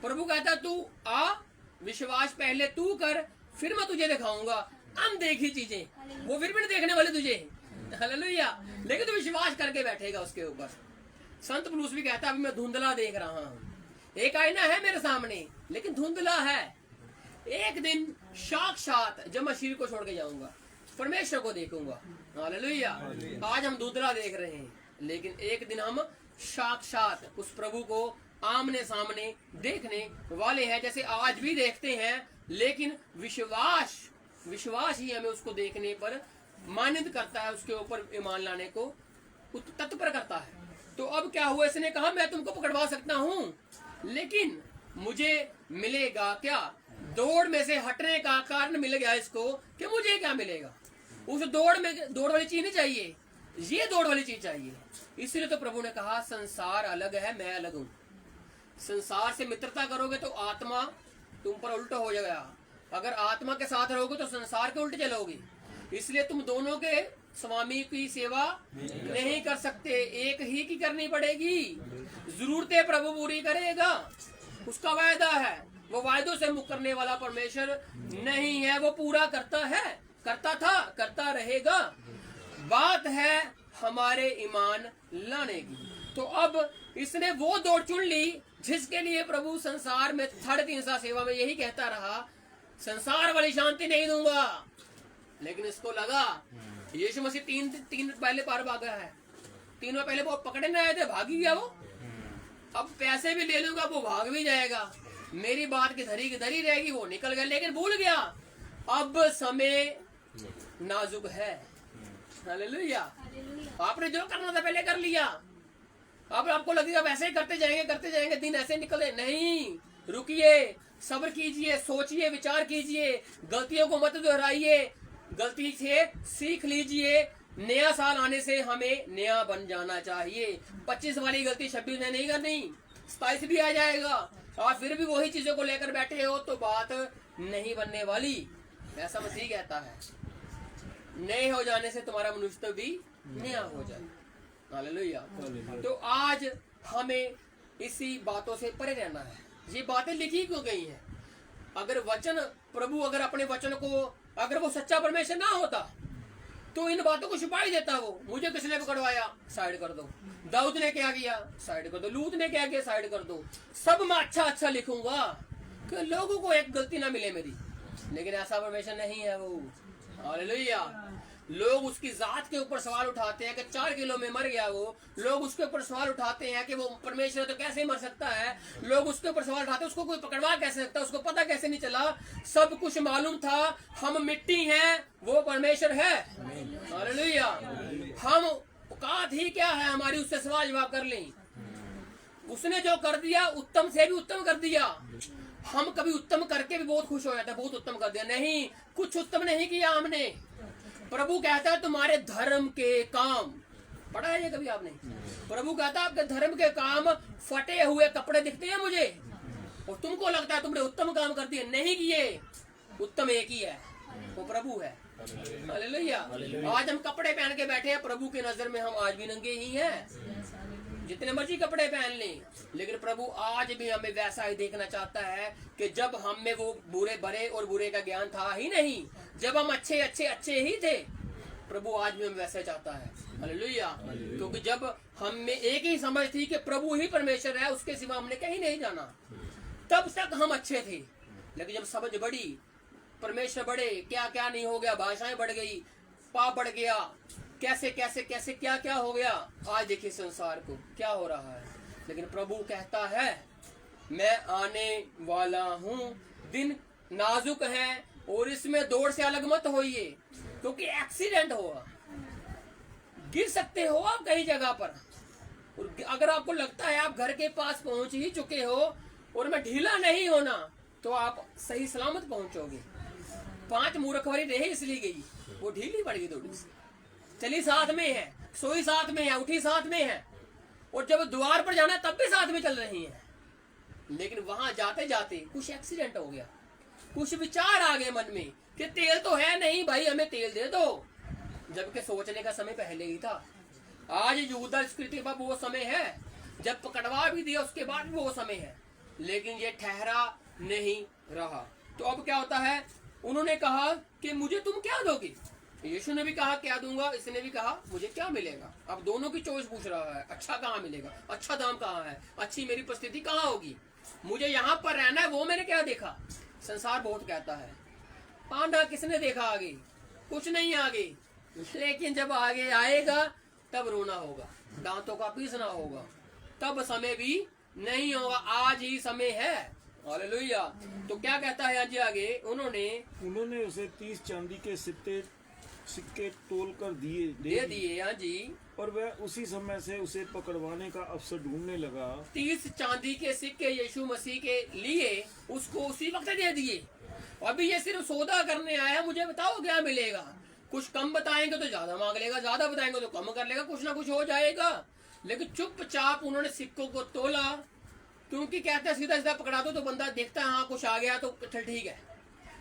प्रभु कहता तू आ, विश्वास पहले तू कर, फिर मैं तुझे दिखाऊंगा अनदेखी चीजें, वो फिर भी नहीं देखने वाले तुझे। हालेलुया। लेकिन तू विश्वास करके बैठेगा उसके ऊपर। संत पुरुष भी कहता अभी मैं धुंधला देख रहा हूँ, एक आईना है मेरे सामने लेकिन धुंधला है। एक दिन साक्षात जब मैं शरीर को छोड़ के जाऊंगा परमेश्वर को देखूंगा। हालेलुया। आज हम धुंधला देख रहे हैं, लेकिन एक दिन हम साक्षात उस प्रभु को आमने सामने देखने वाले हैं, जैसे आज भी देखते हैं। लेकिन विश्वास ही हमें उसको देखने पर मान्यत करता है, उसके ऊपर ईमान लाने को तत्पर करता है। तो अब क्या हुआ, इसने कहा मैं तुमको पकड़वा सकता हूँ, लेकिन मुझे मिलेगा क्या? दौड़ में से हटने का कारण मिल गया इसको कि मुझे क्या मिलेगा। उस दौड़ वाली चीज नहीं चाहिए, ये दौड़ वाली चीज चाहिए। इसलिए तो प्रभु ने कहा संसार अलग है, मैं अलग हूँ। संसार से मित्रता करोगे तो आत्मा तुम पर उल्टा हो जाएगा, अगर आत्मा के साथ रहोगे तो संसार के उल्टे चलोगे। इसलिए तुम दोनों के स्वामी की सेवा नहीं कर सकते, एक ही की करनी पड़ेगी। जरूरतें प्रभु पूरी करेगा, उसका वायदा है। वो वायदों से मुकरने वाला परमेश्वर नहीं है, वो पूरा करता है, करता था, करता रहेगा। बात है हमारे ईमान लाने की। तो अब इसने वो दौड़ चुन ली जिसके लिए प्रभु संसार में 3.5 साल सेवा में यही कहता रहा, संसार वाली शांति नहीं दूंगा। लेकिन इसको लगा यीशु मसीह तीन पहले पार भागा है, 3 बार पहले वो पकड़ने आए थे, भाग ही गया वो। अब पैसे भी ले लूंगा, वो भाग भी जाएगा। मेरी बात की धरी रहेगी, वो निकल गया, लेकिन भूल गया अब समय नाजुक है। हालेलुया। आपने जो करना था पहले कर लिया, अब आपको लगेगा वैसे ही करते जाएंगे, दिन ऐसे निकले। नहीं, रुकिए, सब्र कीजिए, सोचिए, विचार कीजिए, गलतियों को मत दोहराइए, गलती से सीख लीजिए। नया साल आने से हमें नया बन जाना चाहिए। 25 वाली गलती 26 में नहीं करनी, 27 भी आ जाएगा, और फिर भी वही चीजों को लेकर बैठे हो तो बात नहीं बनने वाली। ऐसा मसीह कहता है, नए हो जाने से तुम्हारा मनुष्य भी नया हो जाए। हालेलुया। तो आज हमें इसी बातों से परे रहना है। ये बातें लिखी क्यों गई हैं? अगर वचन प्रभु अगर अपने वचन को अगर वो सच्चा परमेश्वर ना होता तो इन बातों को छुपा ही देता। वो मुझे किसने पकड़वाया, साइड कर दो। दाऊद ने क्या किया, साइड कर दो। लूत ने क्या किया, साइड कर दो। सब मैं अच्छा अच्छा लिखूंगा कि लोगों को एक गलती ना मिले मेरी। लेकिन ऐसा परमेश्वर नहीं है वो। हालेलुया। लोग उसकी जात के ऊपर सवाल उठाते हैं कि 4 किलो में मर गया वो। लोग उसके ऊपर सवाल उठाते हैं कि वो परमेश्वर तो कैसे मर सकता है। लोग उसके ऊपर सवाल उठाते हैं उसको कोई पकड़वा कैसे सकता है, उसको पता कैसे नहीं चला। सब कुछ मालूम था। हम मिट्टी हैं, वो परमेश्वर है। हालेलुया। हम औकात ही क्या है हमारी उससे सवाल जवाब कर लें। उसने जो कर दिया उत्तम से भी उत्तम कर दिया। हम कभी उत्तम करके भी बहुत खुश हो जाते हैं, बहुत उत्तम कर दिया। नहीं, कुछ उत्तम नहीं किया हमने। प्रभु कहता है तुम्हारे धर्म के काम, पढ़ा है ये कभी आपने? प्रभु कहता है आपके धर्म के काम फटे हुए कपड़े दिखते हैं मुझे, और तुमको लगता है तुमने उत्तम काम कर दिए। नहीं किए, उत्तम एक ही है, वो प्रभु है। हालेलुया। आज हम कपड़े पहन के बैठे हैं, प्रभु की नजर में हम आज भी नंगे ही हैं। जितने मर्जी कपड़े पहन लें, लेकिन प्रभु आज भी हमें वैसा ही देखना चाहता है कि जब हम में वो बुरे भरे और बुरे का ज्ञान था ही नहीं, जब हम अच्छे अच्छे अच्छे ही थे, प्रभु आज भी हमें वैसा चाहता है। हालेलुया। क्योंकि जब हम में एक ही समझ थी कि प्रभु ही परमेश्वर है, उसके सिवा हमने कहीं नहीं जाना, तब तक हम अच्छे थे। लेकिन जब समझ बढ़ी, परमेश्वर बढ़े, क्या क्या नहीं हो गया, भाषाएं बढ़ गई, पाप बढ़ गया, कैसे कैसे कैसे क्या क्या हो गया। आज देखिए संसार को क्या हो रहा है। लेकिन प्रभु कहता है मैं आने वाला हूँ, दिन नाजुक है और इसमें दौड़ से अलग मत होइए, क्योंकि एक्सीडेंट होगा, गिर सकते हो आप कई जगह पर। और अगर आपको लगता है आप घर के पास पहुंच ही चुके हो और मैं ढीला नहीं होना, तो आप सही सलामत पहुंचोगे। 5 मूर्खवरी रही इसलिए गई, वो ढीली पड़ गई थोड़ी सी। चली साथ में है, सोई साथ में है, उठी साथ में है, और जब द्वार पर जाना तब भी साथ में चल रही है। लेकिन वहां जाते जाते कुछ एक्सीडेंट हो गया, कुछ विचार आ गए मन में कि तेल तो है नहीं भाई, हमें तेल दे दो, जबकि सोचने का समय पहले ही था। आज यहूदा स्कृति का वो समय है, जब पकड़वा भी दिया उसके बाद भी वो समय है, लेकिन ये ठहरा नहीं रहा। तो अब क्या होता है, उन्होंने कहा कि मुझे तुम क्या दोगे। यीशु ने भी कहा क्या दूंगा, इसने भी कहा मुझे क्या मिलेगा। अब दोनों की चॉइस पूछ रहा है, अच्छा कहाँ मिलेगा, अच्छा दाम कहाँ है, अच्छी मेरी परिस्थिति कहाँ होगी, मुझे यहाँ पर रहना है, वो मैंने क्या देखा। संसार बहुत कहता है, पांडा किसने देखा आगे, कुछ नहीं आगे, लेकिन जब आगे आएगा तब रोना होगा, दांतों का पीसना होगा, तब समय भी नहीं होगा, आज ही समय है। हालेलुया। तो क्या कहता है आज आगे, उन्होंने उसे 30 चांदी के सिक्के तोल कर दे दिए। हाँ जी। और वह उसी समय से उसे पकड़वाने का अवसर ढूंढने लगा। 30 चांदी के सिक्के यीशु मसीह के लिए उसको उसी वक्त दे दिए। अभी ये सिर्फ सौदा करने आया, मुझे बताओ क्या मिलेगा। कुछ कम बताएंगे तो ज्यादा मांग लेगा, ज्यादा बताएंगे तो कम कर लेगा, कुछ ना कुछ हो जाएगा। लेकिन चुपचाप उन्होंने सिक्कों को तोला, क्योंकि कहते हैं सीधा सीधा पकड़ा दो तो बंदा देखता है हाँ कुछ आ गया तो ठीक है।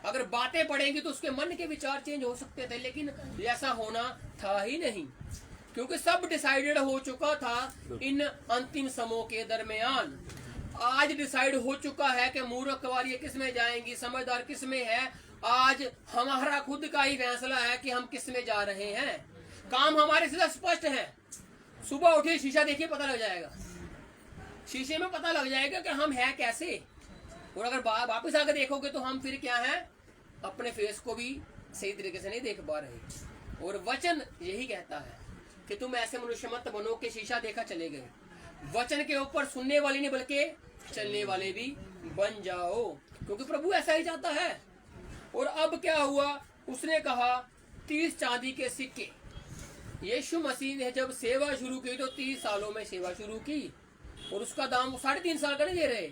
अगर बातें पड़ेंगी तो उसके मन के विचार चेंज हो सकते थे, लेकिन ऐसा होना था ही नहीं, क्योंकि सब डिसाइडेड हो चुका था इन अंतिम समयों के दरमियान। आज डिसाइड हो चुका है कि मूर्ख वाली किस में जाएंगी, समझदार किस में है। आज हमारा खुद का ही फैसला है कि हम किस में जा रहे हैं। काम हमारे सीधा स्पष्ट है, सुबह उठिए शीशा देखिए पता लग जाएगा, शीशे में पता लग जाएगा कि हम हैं कैसे। और अगर वापस आकर देखोगे तो हम फिर क्या हैं, अपने फेस को भी सही तरीके से नहीं देख पा रहे। और वचन यही कहता है कि तुम ऐसे मनुष्य मत बनो कि शीशा देखा चले गए। वचन के ऊपर सुनने वाले नहीं बल्कि चलने वाले भी बन जाओ, क्योंकि प्रभु ऐसा ही चाहता है। और अब क्या हुआ, उसने कहा 30 चांदी के सिक्के। यीशु मसीह ने जब सेवा शुरू की तो 30 सालों में सेवा शुरू की, और उसका दाम 3.5 साल का नहीं दे रहे,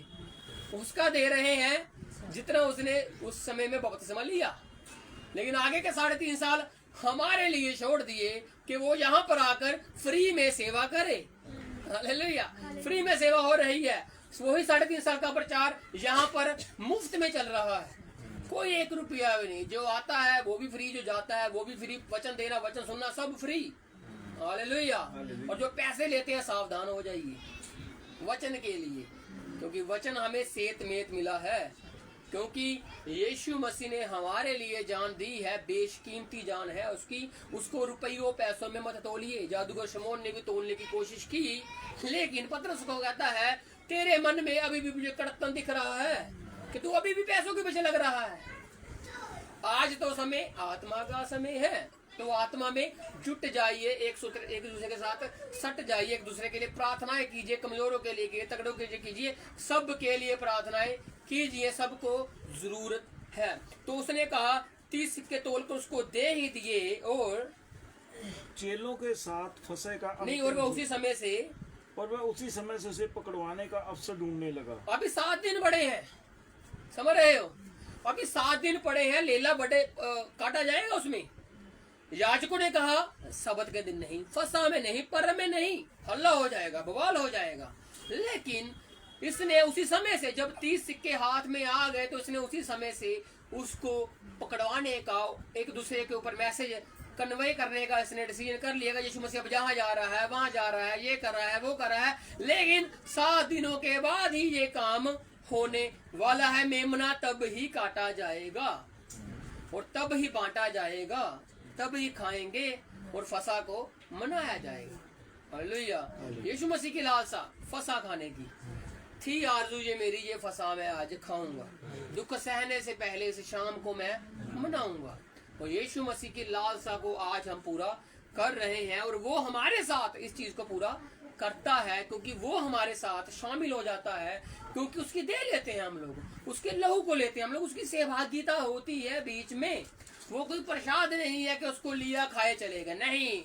उसका दे रहे हैं जितना उसने उस समय में बपतिस्मा लिया। लेकिन आगे के 3.5 साल हमारे लिए छोड़ दिए कि वो यहाँ पर आकर फ्री में सेवा करे। हालेलुया। फ्री में सेवा हो रही है, वही 3.5 साल का प्रचार यहाँ पर मुफ्त में चल रहा है, कोई 1 रुपया भी नहीं। जो आता है वो भी फ्री, जो जाता है वो भी फ्री, वचन देना वचन सुनना सब फ्री। हालेलुया। और जो पैसे लेते हैं सावधान हो जाइए, वचन के लिए, क्योंकि वचन हमें सेतमेत मिला है, क्योंकि यीशु मसीह ने हमारे लिए जान दी है, बेशकीमती जान है उसकी। उसको रुपयों पैसों में मत तोलिए। जादूगर शमौन ने भी तोलने की कोशिश की, लेकिन पतरस को कहता है तेरे मन में अभी भी मुझे कड़कपन दिख रहा है कि तू अभी भी पैसों के पीछे लग रहा है। आज तो समय आत्मा का समय है, तो आत्मा में जुट जाइए, एक दूसरे के साथ सट जाइए, एक दूसरे के लिए प्रार्थनाएं कीजिए, कमजोरों के लिए कीजिए, तगड़ों के लिए कीजिए, सब के लिए प्रार्थनाएं कीजिए, सबको जरूरत है। तो उसने कहा 30 सिक्के तोल कर उसको दे ही दिए, और चेलों के साथ फंसे का नहीं, और वह उसी समय से उसे पकड़वाने का अवसर ढूंढने लगा। अभी 7 दिन पड़े हैं, समझ रहे हो? अभी 7 दिन पड़े हैं, लेला बड़े काटा जाएगा उसमें। याजकों ने कहा सबत के दिन नहीं, फसा में नहीं, पर में नहीं, हल्ला हो जाएगा, बवाल हो जाएगा। लेकिन इसने उसी समय से, जब 30 सिक्के हाथ में आ गए, तो इसने उसी समय से उसको पकड़वाने का, एक दूसरे के ऊपर मैसेज कन्वे करने का इसने डिसीजन कर लिया। यीशु मसीह अब जहाँ जा रहा है, वहां जा रहा है, ये कर रहा है, वो कर रहा है, लेकिन 7 दिनों के बाद ही ये काम होने वाला है। मेमना तब ही काटा जाएगा और तब ही बांटा जाएगा, तब ही खाएंगे और फसा को मनाया जाएगा। हालेलुया। यीशु मसीह की लालसा फसा खाने की थी, आरज़ू ये मेरी, ये फसा मैं आज खाऊंगा, दुख सहने से पहले इस शाम को मैं मनाऊंगा। और यीशु मसीह की लालसा को आज हम पूरा कर रहे हैं, और वो हमारे साथ इस चीज को पूरा करता है, क्योंकि वो हमारे साथ शामिल हो जाता है, क्योंकि उसकी दे लेते हैं हम लोग, उसके लहू को लेते हैं हम लोग, उसकी सहभागिता होती है बीच में। वो कोई प्रसाद नहीं है कि उसको लिया खाए चलेगा, नहीं,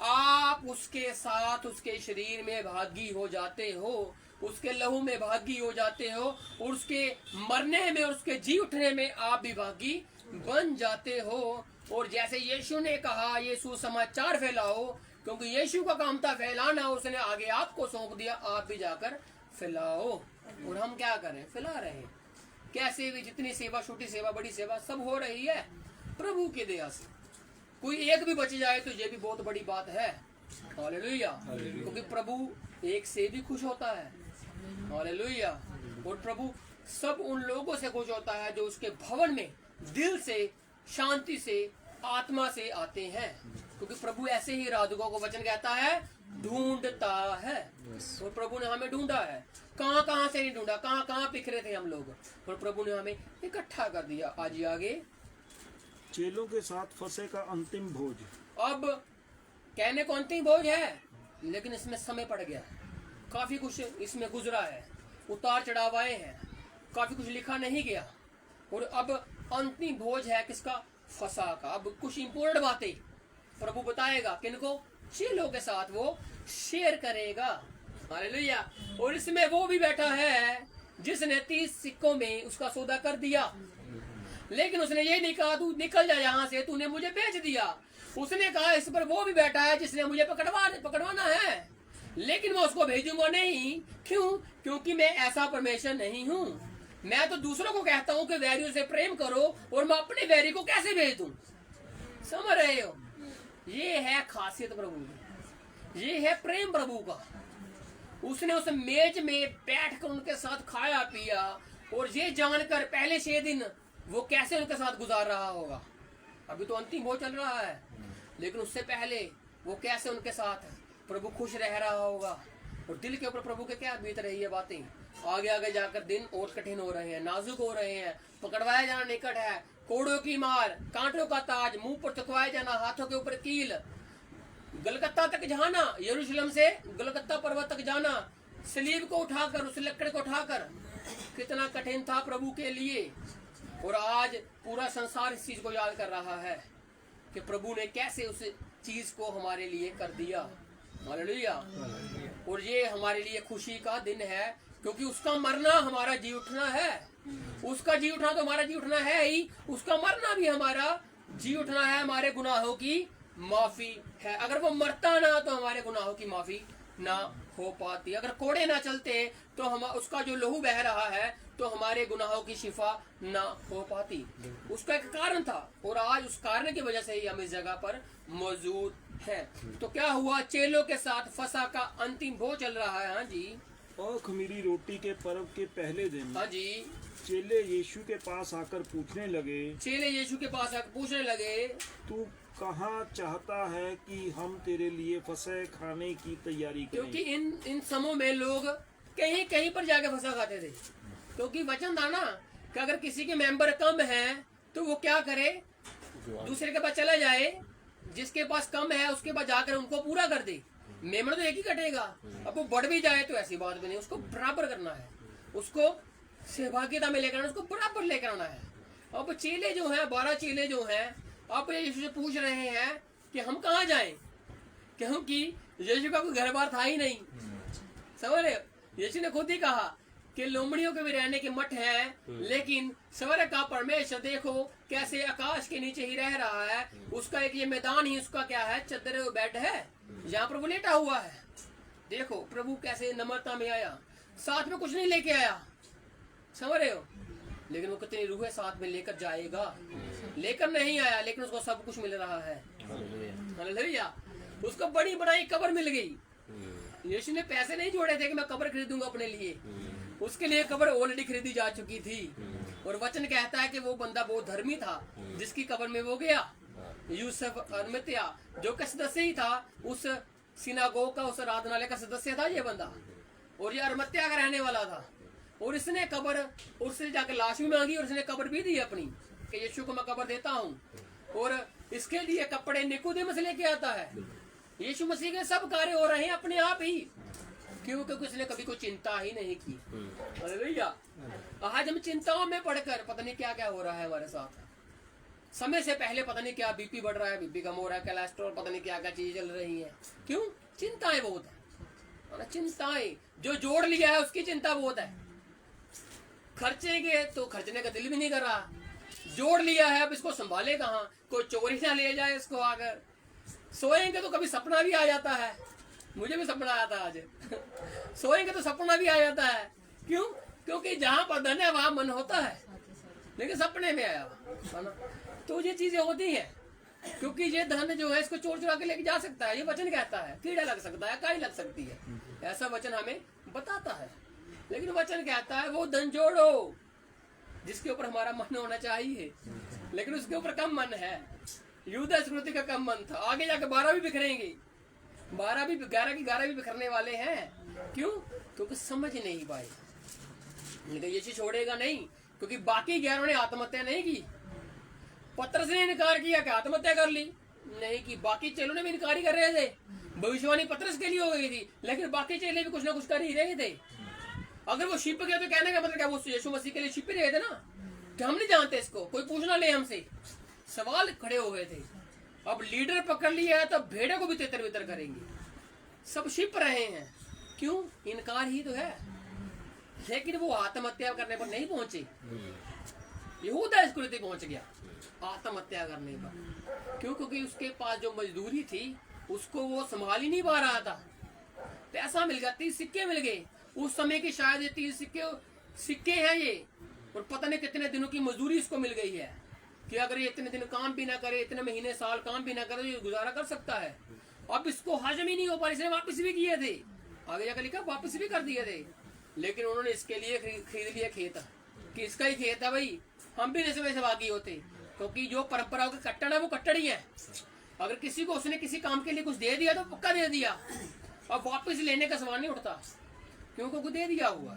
आप उसके साथ उसके शरीर में भागी हो जाते हो, उसके लहू में भागी हो जाते हो, और उसके मरने में और उसके जी उठने में आप भी भागी बन जाते हो। और जैसे यीशु ने कहा, ये सुसमाचार फैलाओ, क्योंकि यीशु का काम था फैलाना, उसने आगे आपको सौंप दिया, आप भी जाकर फैलाओ। और हम क्या करें? फैला रहे हैं। कैसे भी, जितनी सेवा, छोटी सेवा, बड़ी सेवा, सब हो रही है प्रभु की दया से। कोई एक भी बच जाए तो ये भी बहुत बड़ी बात है। हालेलुया। क्योंकि प्रभु एक से भी खुश होता है। हालेलुया। और प्रभु सब उन लोगों से खुश होता है जो उसके भवन में दिल से, शांति से, आत्मा से आते हैं, क्योंकि प्रभु ऐसे ही राजुकों को वचन कहता है ढूंढता है। और प्रभु ने हमें ढूंढा है, कहां कहां से नहीं ढूंढा, कहां कहां बिखरे थे हम लोग, और प्रभु ने हमें इकट्ठा कर दिया। आज आगे चेलों के साथ फंसे का अंतिम भोज। अब कहने को अंतिम भोज है, लेकिन इसमें समय पड़ गया, काफी कुछ इसमें गुजरा है, उतार चढ़ाव आए हैं, काफी कुछ लिखा नहीं गया, और अब अंतिम भोज है किसका? फसा का। अब कुछ इंपोर्टेंट बातें प्रभु बताएगा, किनको? चेलों के साथ वो शेयर करेगा। हालेलुया। और इसमें वो भी बैठा है जिसने 30 सिक्कों में उसका सौदा कर दिया, लेकिन उसने ये नहीं कहा तू निकल जा यहाँ से, तूने मुझे बेच दिया। उसने कहा इस पर वो भी बैठा है जिसने मुझे पकड़वाना है, लेकिन मैं उसको भेजूंगा नहीं। क्यों? क्योंकि मैं ऐसा परमेश्वर नहीं हूँ। मैं तो दूसरों को कहता हूँ कि वैरियों से प्रेम करो, और मैं अपने वैरी को कैसे भेज दूं? समझ रहे हो? ये है खासियत प्रभु की, ये है प्रेम प्रभु का। उसने उस मेज में बैठकर उनके साथ खाया पिया, और ये जानकर पहले 6 दिन वो कैसे उनके साथ गुजार रहा होगा। अभी तो अंतिम भोज चल रहा है, लेकिन उससे पहले वो कैसे उनके साथ प्रभु खुश रह रहा होगा, और दिल के ऊपर प्रभु के क्या बीत रही है बातें। आगे आगे जाकर दिन और कठिन हो रहे हैं, नाजुक हो रहे हैं, पकड़वाया जाना निकट है, कोड़ों की मार, कांटों का ताज, मुंह पर थकवाया जाना, हाथों के ऊपर कील, गलगत्ता तक जाना, यरूशलेम से गलगत्ता पर्वत तक जाना, सलीब को उठाकर, उस लकड़ को उठाकर, कितना कठिन था प्रभु के लिए। और आज पूरा संसार इस चीज को याद कर रहा है कि प्रभु ने कैसे उस चीज को हमारे लिए कर दिया। हालेलुया। और ये हमारे लिए खुशी का दिन है, क्योंकि उसका मरना हमारा जी उठना है। उसका जी उठना तो हमारा जी उठना है ही, उसका मरना भी हमारा जी उठना है। हमारे गुनाहों की माफी है। अगर वो मरता ना तो हमारे गुनाहों की माफी ना हो पाती। अगर कोड़े ना चलते तो हम, उसका जो लहू बह रहा है, तो हमारे गुनाहों की शिफा ना हो पाती। उसका एक कारण था, और आज उस कारण की वजह से ही हम इस जगह पर मौजूद हैं। तो क्या हुआ? चेलों के साथ फसा का अंतिम भोज चल रहा है। हाँ जी, अखमीरी रोटी के पर्व के पहले दिन हाँ जी, चेले यीशु के पास आकर पूछने लगे, चेले यीशु के पास आकर पूछने लगे, तू कहाँ चाहता है कि हम तेरे लिए फसह खाने की तैयारी क्योंकि करें? इन समूह में लोग कहीं कहीं पर जाके फंसा खाते थे। क्योंकि वचन था ना कि अगर किसी के मेंबर कम हैं तो वो क्या करे, दूसरे के पास चला जाए, जिसके पास कम है उसके पास जाकर उनको पूरा कर दे। मेंबर तो एक ही कटेगा, अब वो बढ़ भी जाए तो ऐसी बात भी नहीं, उसको बराबर करना है, उसको सहभागिता में लेकर आना, उसको बराबर लेकर आना है। अब चेले जो हैं, 12 चेले जो हैं, आप यीशु से पूछ रहे हैं कि हम कहाँ जाएं, क्योंकि यीशु का कोई घर बार था ही नहीं। समझ रहे हो? यीशु ने खुद ही कहा कि लोमड़ियों के भी रहने के मठ है, लेकिन स्वर्ग का परमेश्वर देखो कैसे आकाश के नीचे ही रह रहा है। उसका एक ये मैदान ही उसका क्या है, चद्दर बेड है, जहाँ पर वो लेटा हुआ है। देखो प्रभु कैसे नम्रता में आया, साथ में कुछ नहीं लेके आया, समझ रहे हो? लेकिन वो कितनी रूह साथ में लेकर जाएगा, लेकर नहीं आया, लेकिन उसको सब कुछ मिल रहा है। हालेलुया। उसको बड़ी बड़ी कब्र मिल गई। यीशु ने पैसे नहीं जोड़े थे कि मैं कब्र खरीदूंगा अपने लिए, उसके लिए कब्र ऑलरेडी खरीदी जा चुकी थी। और वचन कहता है कि वो बंदा बहुत धर्मी था जिसकी कब्र में वो गया, यूसुफ अरमतिया, जो का सदस्य ही था उस सिनागोग का, उस आराधनालय का सदस्य था ये बंदा, और ये अरमतिया का रहने वाला था। और इसने कब्र, उससे जाकर लाश भी मांगी और इसने कब्र भी दी अपनी कि यीशु को मैं कब्र देता हूँ। और इसके लिए कपड़े निकोदेमुस लेके आता है। यीशु मसीह के सब कार्य हो रहे हैं अपने आप ही, क्योंकि उसने कभी कोई चिंता ही नहीं की। हालेलुया। आज हम चिंताओं में पड़कर पता नहीं क्या क्या हो रहा है हमारे साथ, समय से पहले पता नहीं क्या बीपी बढ़ रहा है, बीपी कम हो रहा है, कोलेस्ट्रॉल, पता नहीं क्या क्या चीजें चल रही है। क्यों? चिंताएं बहुत है, चिंताएं। जो जोड़ लिया है उसकी चिंता बहुत है, खर्चेंगे तो खर्चने का दिल भी नहीं कर रहा। जोड़ लिया है, अब इसको संभाले कहाँ, कोई चोरी ना ले जाए इसको आकर। सोएंगे तो कभी सपना भी आ जाता है, मुझे भी सपना आया था आज सोएंगे तो सपना भी आ जाता है। क्यों? क्योंकि जहां पर धन है वहां मन होता है, लेकिन सपने में आया है ना। तो ये चीजें होती हैं, क्योंकि ये धन जो है इसको चोर चुरा के लेके जा सकता है। ये वचन कहता है कीड़ा लग सकता है, काई लग सकती है, ऐसा वचन हमें बताता है। लेकिन वचन कहता है वो धन जोड़ो जिसके ऊपर हमारा मन होना चाहिए, लेकिन उसके ऊपर कम मन है। यूदा स्मृति का कम मन था, आगे जाकर 12 भी बिखरेंगे, 11 भी बिखरने वाले हैं। क्यों? क्योंकि समझ नहीं पाए। लेकिन यीशु छोड़ेगा नहीं, क्योंकि बाकी 11 ने आत्महत्या नहीं की। पतरस ने इनकार किया कि आत्महत्या कर ली, नहीं की। बाकी चेलों ने भी इनकार ही कर रहे थे, भविष्यवाणी पतरस के लिए हो गई थी, लेकिन बाकी चेले भी कुछ ना कुछ कर ही रहे थे। अगर वो छिप गया तो कहने का मतलब क्या, वो यीशु मसीह के लिए छिप ही रहे थे ना, कि हम नहीं जानते इसको, कोई पूछना ले हमसे। सवाल खड़े हो गए थे। अब लीडर पकड़ लिया है तो भेड़ों को भी तितर बितर करेंगे, सब छिप रहे हैं। क्यों? इनकार ही तो है। लेकिन वो आत्महत्या करने पर नहीं पहुंचे, यहूदा इस्करियोती पहुंच गया आत्महत्या करने पर। क्यों? क्योंकि उसके पास जो मजदूरी थी उसको वो संभाल ही नहीं पा रहा था। पैसा मिल गया, 30 सिक्के मिल गए उस समय के, शायद ये 30 सिक्के हैं ये, और पता नहीं कितने दिनों की मजदूरी इसको मिल गई है कि अगर ये इतने दिन काम भी ना करे, इतने महीने साल काम भी ना करे, तो ये गुजारा कर सकता है। अब इसको हजम ही नहीं हो पा, इसने वापस भी किए थे, आगे जाकर लिखा वापस भी कर दिए थे। लेकिन उन्होंने इसके लिए खरीद लिया खेत, कि इसका ही खेत है भाई, हम भी इसमें से भागी होते। क्योंकि जो परंपराओं के कट्टर है वो कट्टर ही है। अगर किसी को उसने किसी काम के लिए कुछ दे दिया तो पक्का दे दिया, अब वापस लेने का सवाल नहीं उठता, क्योंकि दे दिया हुआ।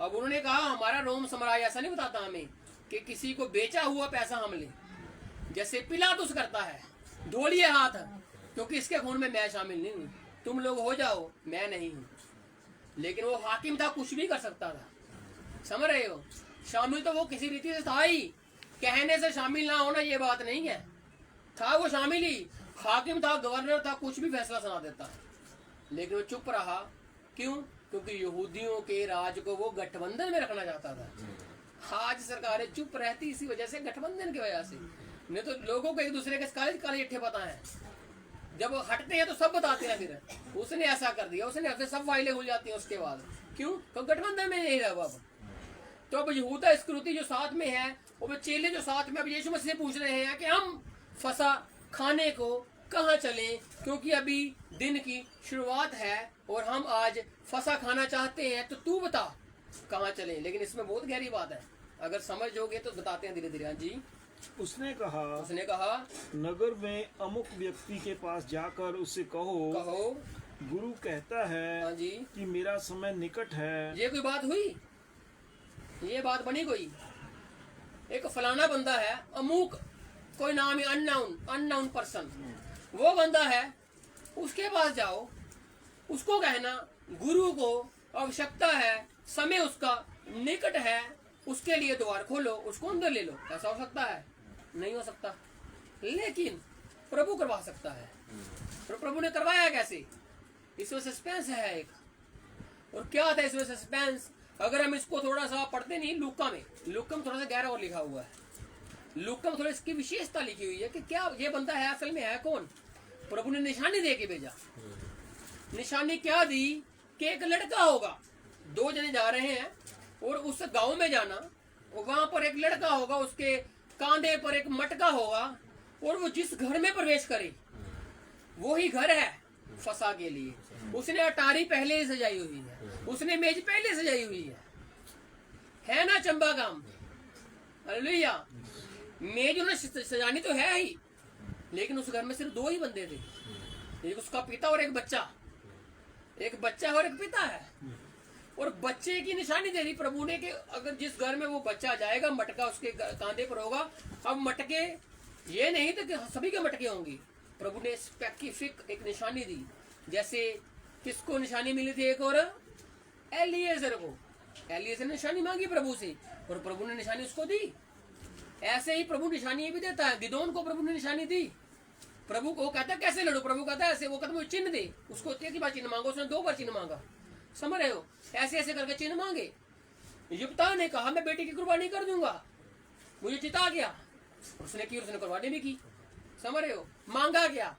अब उन्होंने कहा हमारा रोम साम्राज्य ऐसा नहीं बताता हमें कि किसी को बेचा हुआ पैसा हम ले, जैसे पिलातुस करता है, धो लिए हाथ, क्योंकि इसके खून में मैं शामिल नहीं हूँ, तुम लोग हो जाओ, मैं नहीं हूँ। लेकिन वो हाकिम था, कुछ भी कर सकता था, समझ रहे हो? शामिल तो वो किसी रीति से था ही, कहने से शामिल ना होना ये बात नहीं है, था वो शामिल ही, हाकिम था, गवर्नर था, कुछ भी फैसला सुना देता। लेकिन वो चुप रहा। क्यों? क्योंकि यहूदियों के राज को वो गठबंधन में रखना चाहता था। आज सरकारें चुप रहती इसी वजह से, गठबंधन की वजह से। नहीं तो लोगों को एक दूसरे के काले चिट्ठे पता है, जब हटते हैं तो सब बताते हैं, फिर उसने ऐसा कर दिया, उसने ऐसे, सब फाइलें खुल जाती हैं उसके बाद। क्यों? तो गठबंधन में नहीं रहा अब। तो अब यहूदा इस्करियोती जो साथ में है, और चेले जो साथ में, अब यीशु मसीह से पूछ रहे हैं कि हम फसा खाने को कहाँ चलें, क्योंकि अभी दिन की शुरुआत है और हम आज फसा खाना चाहते हैं, तो तू बता कहाँ चलें। लेकिन इसमें बहुत गहरी बात है, अगर समझोगे तो बताते हैं धीरे धीरे। हाँ जी। उसने उसने कहा नगर में अमुक व्यक्ति के पास जाकर उससे कहो, गुरु कहता है हाँ जी, कि मेरा समय निकट है। ये कोई बात हुई, ये बात बनी कोई? एक फलाना बंदा है, अमुक कोई नाम है, अननाउन पर्सन, वो बंदा है, उसके पास जाओ, उसको कहना गुरु को आवश्यकता है, समय उसका निकट है, उसके लिए द्वार खोलो, उसको अंदर ले लो। ऐसा हो सकता है? नहीं हो सकता। लेकिन प्रभु करवा सकता है। तो प्रभु ने करवाया कैसे? इसमें सस्पेंस है एक। और क्या था इसमें सस्पेंस? अगर हम इसको थोड़ा सा पढ़ते नहीं, लूका में थोड़ा सा गहरा और लिखा हुआ है। लूका में थोड़ा इसकी विशेषता लिखी हुई है कि क्या ये बंदा है, असल में है कौन। प्रभु ने निशानी दे के भेजा। निशानी क्या दी कि एक लड़का होगा, 2 जने जा रहे हैं और उस गांव में जाना, और वहां पर एक लड़का होगा, उसके कांधे पर एक मटका होगा, और वो जिस घर में प्रवेश करे वो ही घर है फसा के लिए। उसने अटारी पहले ही सजाई हुई है, उसने मेज पहले सजाई हुई है ना चंबा काम। हालेलुया। मेज उन्होंने सजानी तो है ही, लेकिन उस घर में सिर्फ 2 ही बंदे थे, एक उसका पिता और एक बच्चा। एक बच्चा और एक पिता है, और बच्चे की निशानी दे दी प्रभु ने कि अगर जिस घर में वो बच्चा जाएगा, मटका उसके कांधे पर होगा। अब मटके ये नहीं तो कि सभी के मटके होंगे, प्रभु ने स्पेसिफिक एक निशानी दी। जैसे किसको निशानी मिली थी? एक और एलिएजर को। एलिएजर ने निशानी मांगी प्रभु से और प्रभु ने निशानी उसको दी। ऐसे ही प्रभु निशानी भी देता है। गिदोन को प्रभु ने निशानी दी। प्रभु को कहता है कैसे लड़ो, प्रभु कहता है ऐसे। वो कहता है चिन्ह दे, उसको एक ही बार चिन्ह मांगो, उसने 2 बार चिन्ह मांगा। समझ रहे हो? ऐसे ऐसे करके चिन्ह मांगे। युवता ने कहा मैं बेटी की कुर्बानी कर दूंगा, मुझे चिता गया, उसने की, उसने कुर्बानी भी की। समझ रहे हो? मांगा क्या?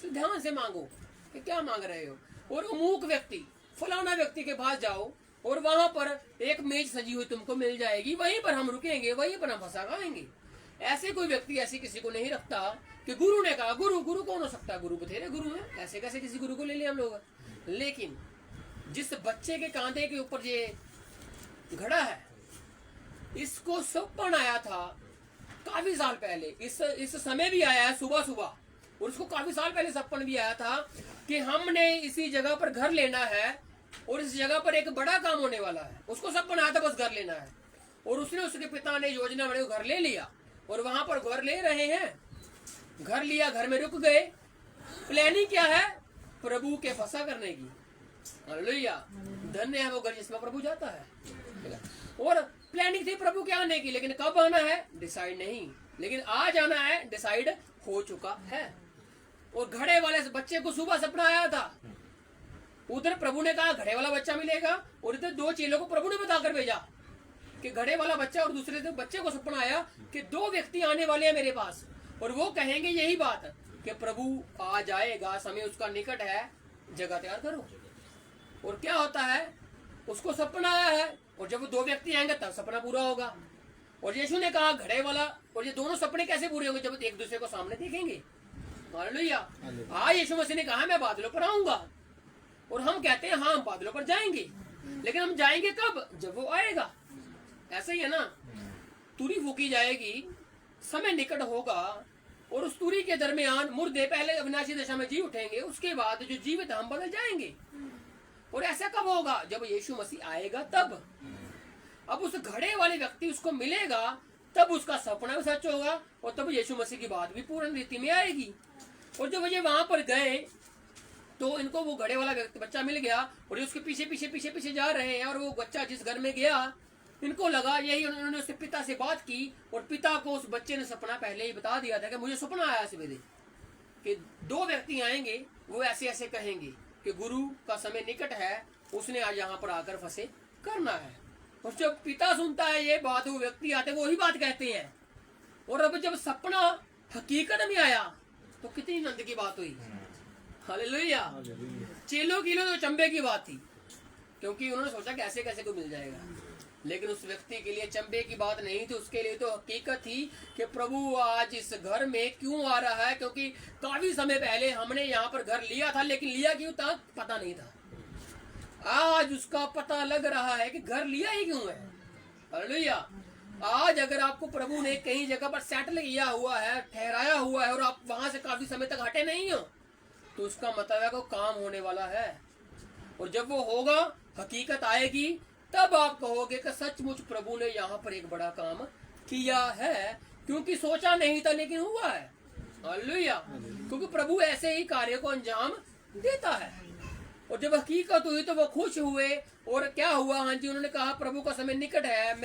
ध्यान से मांगो कि क्या मांग रहे हो। और अमुक व्यक्ति, फलाना व्यक्ति के पास जाओ और वहां पर एक मेज सजी हुई तुमको मिल जाएगी, वहीं पर हम रुकेंगे, वहीं पर हम फंसा खाएंगे। ऐसे कोई व्यक्ति ऐसे किसी को नहीं रखता कि गुरु ने कहा। गुरु कौन हो सकता है? गुरु बथेरे गुरु है, ऐसे कैसे किसी गुरु को ले लिया हम लोग। लेकिन जिस बच्चे के कांधे के ऊपर ये घड़ा है, इसको सपन आया था काफी साल पहले। इस समय भी आया है सुबह सुबह, और उसको काफी साल पहले सपन भी आया था कि हमने इसी जगह पर घर लेना है और इस जगह पर एक बड़ा काम होने वाला है। उसको सपन आया था बस घर लेना है, और उसने, उसके पिता ने योजना बने घर ले लिया, और वहां पर घर ले रहे हैं। घर लिया, घर में रुक गए। प्लानिंग क्या है? प्रभु के फंसा करने की। हालेलुया। धन्य है वो घर जिसमें प्रभु जाता है। और प्लानिंग थी प्रभु के आने की, लेकिन कब आना है डिसाइड नहीं, लेकिन आज आना है डिसाइड हो चुका है। और घड़े वाले बच्चे को सुबह सपना आया था। उधर प्रभु ने कहा घड़े वाला बच्चा मिलेगा, और इधर 2 चेलों को प्रभु ने बताकर भेजा कि घड़े वाला बच्चा, और दूसरे बच्चे को सपना आया कि 2 व्यक्ति आने वाले हैं मेरे पास, और वो कहेंगे यही बात कि प्रभु आ जाएगा, समय उसका निकट है, जगह तैयार करो। और क्या होता है? उसको सपना आया है, और जब वो 2 व्यक्ति आएंगे तब सपना पूरा होगा। और यीशु ने कहा घड़े वाला, और ये दोनों सपने कैसे पूरे होंगे? जब एक दूसरे को सामने देखेंगे। हालेलुया। हाँ, यीशु मसीह ने कहा मैं बादलों पर आऊंगा, और हम कहते हैं हाँ हम बादलों पर जाएंगे, लेकिन हम जाएंगे कब? जब वो आएगा। ऐसा ही है ना, तुरी फूकी जाएगी, समय निकट होगा, और उस तुरी के दरमियान मुर्दे पहले अविनाशी दशा में जी उठेंगे, उसके बाद जो जीवित हम बदल जाएंगे। और ऐसा कब होगा? जब यीशु मसीह आएगा तब। अब उस घड़े वाले व्यक्ति उसको मिलेगा, तब उसका सपना भी सच होगा, और तब यीशु मसीह की बात भी पूर्ण रीति में आएगी। और जब ये वहां पर गए तो इनको वो घड़े वाला बच्चा मिल गया, और ये उसके पीछे पीछे पीछे पीछे जा रहे हैं। और वो बच्चा जिस घर में गया, इनको लगा यही, उन्होंने उसके पिता से बात की, और पिता को उस बच्चे ने सपना पहले ही बता दिया था कि मुझे सपना आया सवेरे कि 2 व्यक्ति आएंगे, वो ऐसे ऐसे कहेंगे कि गुरु का समय निकट है, उसने आज यहाँ पर आकर फंसे करना है। और जब पिता सुनता है ये बात, वो व्यक्ति आते वो ही बात कहते हैं। और अब जब सपना हकीकत में आया तो कितनी नंद की बात हुई। हालेलुया। चेलों के लिए तो चंबे की बात थी, क्योंकि उन्होंने सोचा कि ऐसे कैसे को मिल जाएगा। लेकिन उस व्यक्ति के लिए चंबे की बात नहीं थी, उसके लिए तो हकीकत थी कि प्रभु आज इस घर में क्यों आ रहा है, क्योंकि काफी समय पहले हमने यहाँ पर घर लिया था, लेकिन लिया क्यों था पता नहीं था। आज उसका पता लग रहा है कि घर लिया ही क्यों है। हालेलुया। आज अगर आपको प्रभु ने कहीं जगह पर सेटल किया हुआ है, ठहराया हुआ है, और आप वहां से काफी समय तक हटे नहीं हो, तो उसका मतलब है कि काम होने वाला है। और जब वो होगा, हकीकत आएगी, तब आप कहोगे कि सचमुच प्रभु ने यहाँ पर एक बड़ा काम किया है, क्योंकि सोचा नहीं था लेकिन हुआ है। हालेलुया। क्योंकि प्रभु ऐसे ही कार्य को अंजाम देता है। और जब हकीकत हुई तो वो खुश हुए, और क्या हुआ, हाँ जी, उन्होंने कहा प्रभु का समय निकट है,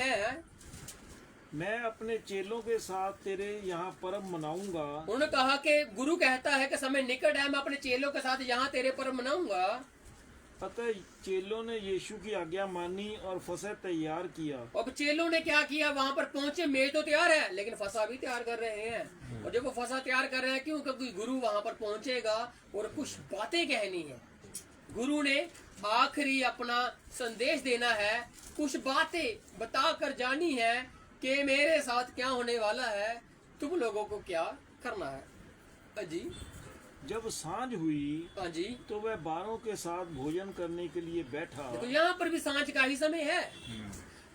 मैं अपने चेलों के साथ तेरे यहाँ पर्व मनाऊंगा। उन्होंने कहा कि गुरु कहता है कि समय निकट है, मैं अपने चेलों के साथ यहाँ तेरे पर्व मनाऊंगा। अतः चेलों ने यीशु की आज्ञा मानी और फसह तैयार किया। अब चेलों ने क्या किया, वहां पर पहुंचे, मेज तो तैयार है लेकिन फसा भी तैयार कर रहे हैं। और जब वो फसा तैयार कर रहे हैं, क्यों? क्योंकि गुरु वहां पर पहुंचेगा और कुछ बातें कहनी है। गुरु ने आखिरी अपना संदेश देना है, कुछ बातें बताकर जानी है कि मेरे साथ क्या होने वाला है, तुम लोगों को क्या करना है। हाँ जी, जब सांझ हुई हाँ जी, तो वह बारों के साथ भोजन करने के लिए बैठा। तो यहाँ पर भी सांझ का ही समय है।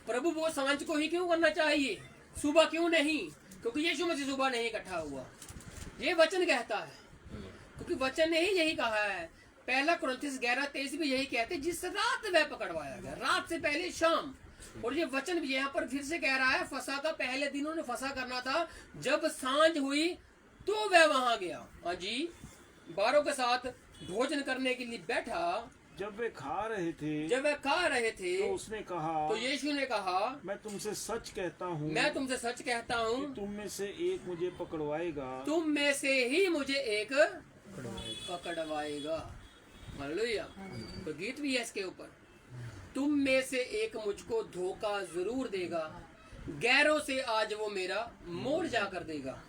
प्रभु वो सांझ को ही क्यों करना चाहिए, सुबह क्यों नहीं? क्योंकि यीशु मसीह सुबह नहीं इकट्ठा हुआ, ये वचन कहता है। क्योंकि वचन ने ही यही कहा है। पहला कुरिन्थियों 11:23 भी यही कहते, जिस रात वह पकड़वाया गया, रात से पहले शाम। और ये वचन भी यहाँ पर फिर से कह रहा है, फसा का पहले दिन उन्होंने फसा करना था, जब सांझ हुई तो वह वहां गया। हाँ जी, बारों के साथ भोजन करने के लिए बैठा। जब वे खा रहे थे तो उसने कहा, तो यीशु ने कहा, मैं तुमसे सच कहता हूँ, मैं तुमसे सच कहता हूँ, तुम में से एक मुझे पकड़वाएगा। तुम में से ही मुझे एक पकड़वाएगा। हालेलुया। तो गीत भी है इसके ऊपर, तुम में से एक मुझको धोखा जरूर देगा, गैरों से आज वो मेरा मोल जा कर देगा।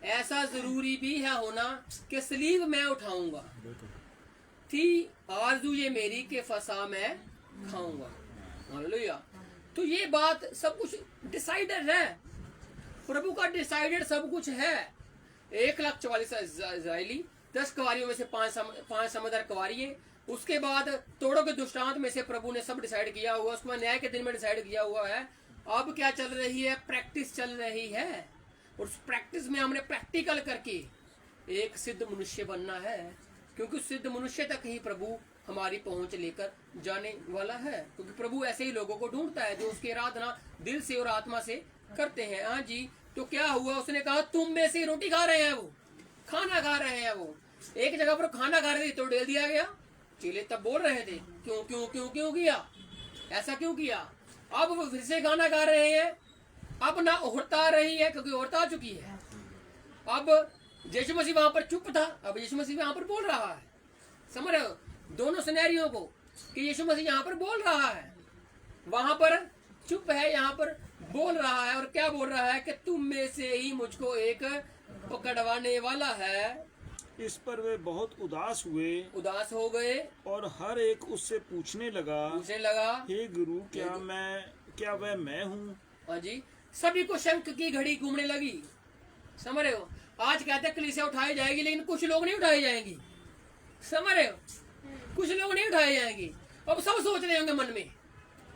ऐसा जरूरी भी है होना कि सलीब मैं उठाऊंगा, थी आरज़ू ये मेरी के फसा मैं खाऊंगा। हालेलुया। तो ये बात सब कुछ डिसाइडेड है, प्रभु का डिसाइडेड सब कुछ है। 1,44,000 इजराइली, 10 कवारियों में से 5 समझदार कवारी है। उसके बाद तोड़ों के दृष्टांत में से प्रभु ने सब डिसाइड किया हुआ, उसके बाद न्याय के दिन में डिसाइड किया हुआ है। अब क्या चल रही है? प्रैक्टिस चल रही है। और उस प्रैक्टिस में हमने प्रैक्टिकल करके एक सिद्ध मनुष्य बनना है, क्योंकि सिद्ध मनुष्य तक ही प्रभु हमारी पहुंच लेकर जाने वाला है। क्योंकि प्रभु ऐसे ही लोगों को ढूंढता है जो उसकी आराधना दिल से और आत्मा से करते हैं। हाँ जी, तो क्या हुआ? उसने कहा तुम में से रोटी खा रहे हैं, वो खाना खा रहे हैं। वो एक जगह पर खाना खा रहे थे तो डेल दिया गया। चेले तब बोल रहे थे क्यों क्यों क्यों क्यों किया, ऐसा क्यों किया? अब वो फिर से गाना गा रहे हैं, अब ना औरता रही है क्योंकि औरत आ चुकी है। अब यीशु मसीह वहां पर चुप था, अब यीशु मसीह वहां पर बोल रहा है। समझ रहे हो दोनों सिनेरियो को, कि यीशु मसीह यहाँ पर बोल रहा है, वहां पर चुप है, यहाँ पर बोल रहा है। और क्या बोल रहा है कि तुम में से ही मुझको एक पकड़वाने वाला है। इस पर वे बहुत उदास हो गए और हर एक उससे पूछने लगा, हे गुरु, क्या वह मैं हूँ? हाँ जी, सभी को शंख की घड़ी घूमने लगी। समझ रहे हो, आज कहते हैं कलीसिया उठाई जाएगी, लेकिन कुछ लोग नहीं उठाई जाएंगी। समझ रहे हो, कुछ लोग नहीं उठाए जाएंगे। अब सब सोच रहे होंगे मन में,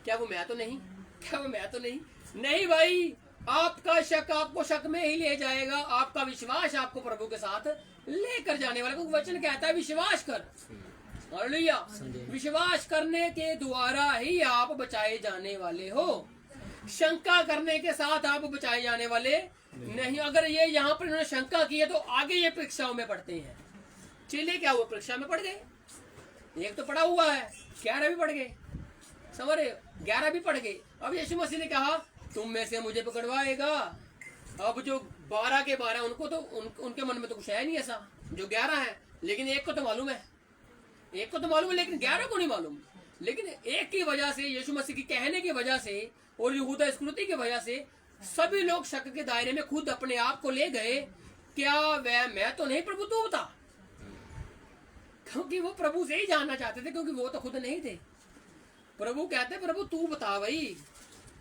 क्या वो मैं तो नहीं, क्या वो मैं तो नहीं। नहीं भाई, आपका शक आपको शक में ही ले जाएगा, आपका विश्वास आपको प्रभु के साथ लेकर जाने वाला। क्योंकि वचन कहता है विश्वास कर। हालेलुया। विश्वास करने के द्वारा ही आप बचाए जाने वाले हो, शंका करने के साथ आप बचाए जाने वाले नहीं। अगर ये यहाँ पर इन्होंने शंका की है तो आगे ये परीक्षाओं में पढ़ते हैं। चेले क्या हुआ, परीक्षा में पढ़ गए। एक तो पढ़ा हुआ है, 11 भी पढ़ गए। समझ रहे, 11 भी पढ़ गए। अब यीशु मसीह ने कहा तुम में से मुझे पकड़वाएगा। अब जो 12 के 12 उनको तो उनके मन में तो कुछ है नहीं ऐसा, जो 11 है। लेकिन एक को तो मालूम है, लेकिन 11 को नहीं मालूम। लेकिन एक की वजह से, यीशु मसीह की कहने की वजह से और यहूदा इस्करियोती की वजह से सभी लोग शक के दायरे में खुद अपने आप को ले गए। क्या वह मैं तो नहीं, प्रभु तू बता। क्योंकि वो प्रभु से ही जानना चाहते थे, क्योंकि वो तो खुद नहीं थे। प्रभु कहते प्रभु तू बता भाई,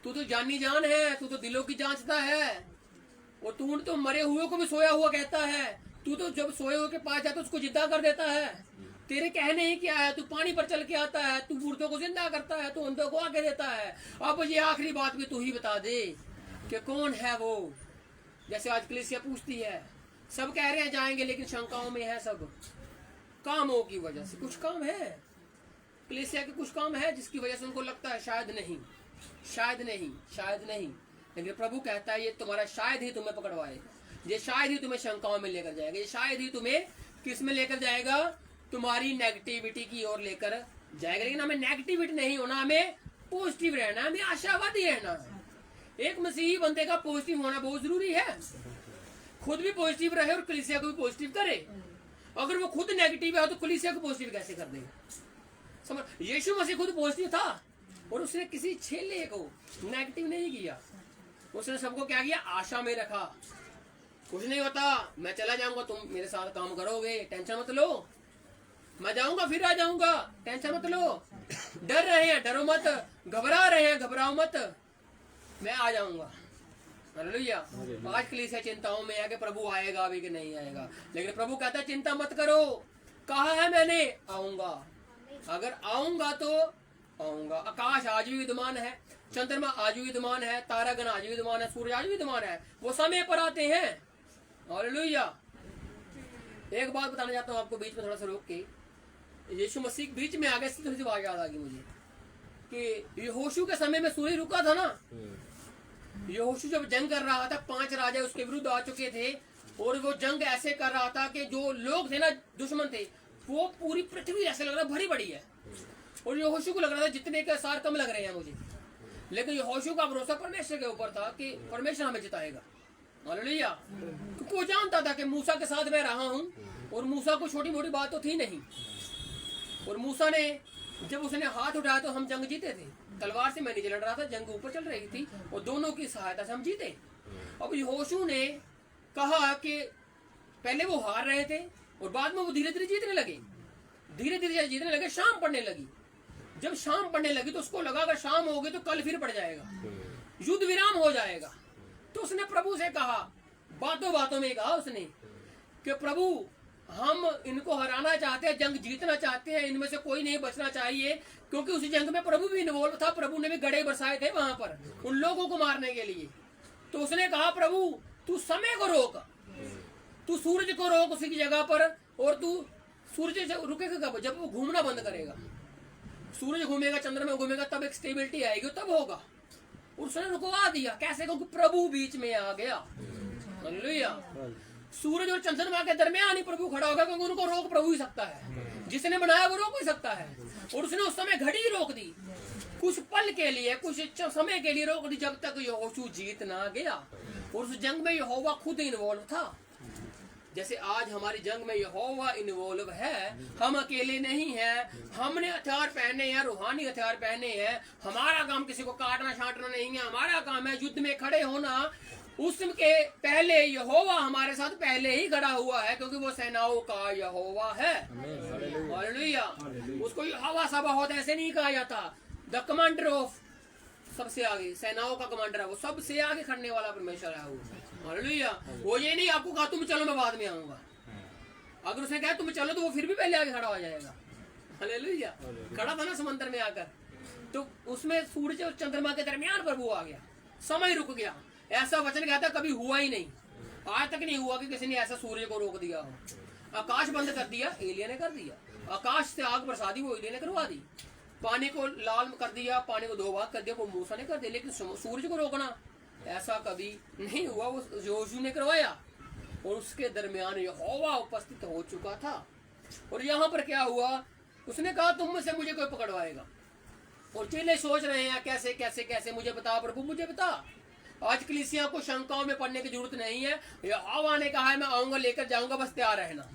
तू तो जानी जान है, तू तो दिलों की जांचता है, और तू तो मरे हुए को भी सोया हुआ कहता है। तू तो जब सोए हुए के पास जाता है उसको जिंदा कर देता है। तेरे कहने ही क्या है, तू पानी पर चल के आता है, तू मुर्दों को जिंदा करता है, तू अंधों को आगे देता है। अब ये आखिरी बात भी तू ही बता दे कि कौन है वो। जैसे आज कलीसिया पूछती है, सब कह रहे हैं जाएंगे, लेकिन शंकाओं में है सब, कामों की वजह से। कुछ काम है कलीसिया के, कुछ काम है जिसकी वजह से उनको लगता है शायद नहीं, शायद नहीं, शायद नहीं। लेकिन प्रभु कहता है ये तुम्हारा शायद ही तुम्हें पकड़वाएगा, ये शायद ही तुम्हें शंकाओं में लेकर जाएगा, ये शायद ही तुम्हें किस में लेकर जाएगा, तुम्हारी नेगेटिविटी की ओर लेकर जाएगा। लेकिन हमें नेगेटिविटी नहीं होना, हमें पॉजिटिव रहना, हमें आशावादी रहना है। एक मसीही बंदे का पॉजिटिव होना बहुत जरूरी है, खुद भी पॉजिटिव रहे और कलीसिया को भी पॉजिटिव करे। अगर वो खुद नेगेटिव है तो कलीसिया को पॉजिटिव कैसे कर देगा? समझ, यीशु मसीह खुद पॉजिटिव था और उसने किसी छेले को नेगेटिव नहीं किया, उसने सबको क्या किया, आशा में रखा। कुछ नहीं होता, मैं चला जाऊंगा, तुम मेरे साथ काम करोगे, टेंशन मत लो, मैं जाऊंगा फिर आ जाऊंगा, टेंशन मत लो। डर रहे हैं, डरो मत, घबरा रहे हैं, घबराओ मत, मैं आ जाऊंगा। हालेलुया। आज कलीसिया चिंताओं में है कि प्रभु आएगा भी कि नहीं आएगा, लेकिन प्रभु कहता है चिंता मत करो, कहा है मैंने आऊंगा, अगर आऊंगा तो आऊंगा। आकाश आज भी विद्यमान है, चंद्रमा आज भी विद्यमान है, तारागण आज भी विद्यमान है, सूर्य आज भी विद्यमान है, वो समय पर आते हैं। हालेलुया। एक बात बताना चाहता हूँ आपको बीच में थोड़ा सा रोक के, यीशु मसीह बीच में आ गए, थोड़ी सी बात याद आ गई मुझे कि यहोशू के समय में सूर्य रुका था ना। यहोशू जब जंग कर रहा था, 5 राजा उसके विरुद्ध आ चुके थे, और वो जंग ऐसे कर रहा था कि जो लोग थे ना, दुश्मन थे, वो पूरी पृथ्वी ऐसे लग रहा भरी पड़ी है, और यहोशू को लग रहा था जितने के सार कम लग रहे हैं मुझे। लेकिन यहोशू का भरोसा परमेश्वर के ऊपर था कि परमेश्वर हमें जिताएगा। हालेलुया। क्योंकि वो जानता था कि मूसा के साथ मैं रहा हूँ, और मूसा को छोटी मोटी बात तो थी नहीं, और मूसा ने जब उसने हाथ उठाया तो हम जंग जीते थे। तलवार से मैं नीचे लड़ रहा था, जंग ऊपर चल रही थी, और दोनों की सहायता से हम जीते। अब यहोशू ने कहा कि पहले वो हार रहे थे और बाद में वो धीरे धीरे जीतने लगे, धीरे धीरे जीतने लगे। शाम पड़ने लगी, जब शाम पड़ने लगी तो उसको लगा अगर शाम होगी तो कल फिर पड़ जाएगा, युद्ध विराम हो जाएगा। तो उसने प्रभु से कहा, बातों बातों में कहा उसने कि प्रभु हम इनको हराना चाहते हैं, जंग जीतना चाहते हैं, इनमें से कोई नहीं बचना चाहिए, क्योंकि उस जंग में प्रभु भी इन्वॉल्व था, प्रभु ने भी गड़े बरसाए थे वहां पर उन लोगों को मारने के लिए। तो उसने कहा प्रभु तू समय को रोक, तू सूरज को रोक उसी की जगह पर, और तू सूरज रुकेगा कब, जब वो घूमना बंद करेगा। सूरज घूमेगा, चंद्रमा घूमेगा, तब एक स्टेबिलिटी आएगी, तब होगा। उसने रुकवा दिया, कैसे? क्योंकि प्रभु बीच में आ गया। हालेलुया। सूरज और चंद्रमा के दरमियान ही प्रभु खड़ा होगा, क्योंकि उनको रोक प्रभु ही सकता है, जिसने बनाया वो रोक ही सकता है। और उसने उस समय घड़ी रोक दी, कुछ पल के लिए, कुछ समय के लिए रोक दी, जब तक यहोशू जीत ना गया। और उस जंग में यहोवा खुद इन्वॉल्व था। जैसे आज हमारी जंग में यहोवा इन्वॉल्व है, हम अकेले नहीं हैं, हमने हथियार पहने हैं, रूहानी हथियार पहने हैं। हमारा काम किसी को काटना छांटना नहीं है, हमारा काम है युद्ध में खड़े होना। उसके पहले यहोवा हमारे साथ पहले ही खड़ा हुआ है, क्योंकि वो सेनाओं का यहोवा है। हालेलुया। उसको यहोवा सबाओत ऐसे नहीं कहा जाता, द कमांडर ऑफ, सबसे आगे, सेनाओं का कमांडर है वो, सबसे आगे खड़ने वाला परमेश्वर है वो। हालेलुया। वो ये नहीं आपको कहा तुम चलो मैं बाद में आऊंगा, अगर उसने कहा तुम चलो तो वो फिर भी पहले आगे खड़ा हो जाएगा। हालेलुया। खड़ा था ना समंदर में आकर, तो उसमें सूरज और चंद्रमा के दरमियान प्रभु आ गया, समय रुक गया। ऐसा वचन कहता कभी हुआ ही नहीं, आज तक नहीं हुआ कि किसी ने ऐसा सूर्य को रोक दिया हो। आकाश बंद कर दिया, एलिया ने कर दिया। आकाश से आग बरसा दी, वो एलिया ने करवा दी। पानी को लाल कर दिया, पानी को 2 भाग कर दिया, वो मूसा ने कर दिया। लेकिन सूरज को रोकना ऐसा कभी नहीं हुआ, वो यहोशू ने करवाया। और उसके दरमियान यहोवा उपस्थित हो चुका था। और यहाँ पर क्या हुआ, उसने कहा तुम में से मुझे कोई पकड़वाएगा। और चेले सोच रहे हैं कैसे कैसे कैसे, मुझे बता प्रभु, मुझे बता। आज कलीसिया को शंकाओं में पड़ने की जरूरत नहीं है। यहोवा ने कहा है मैं आऊंगा, लेकर जाऊंगा, बस तैयार रहना।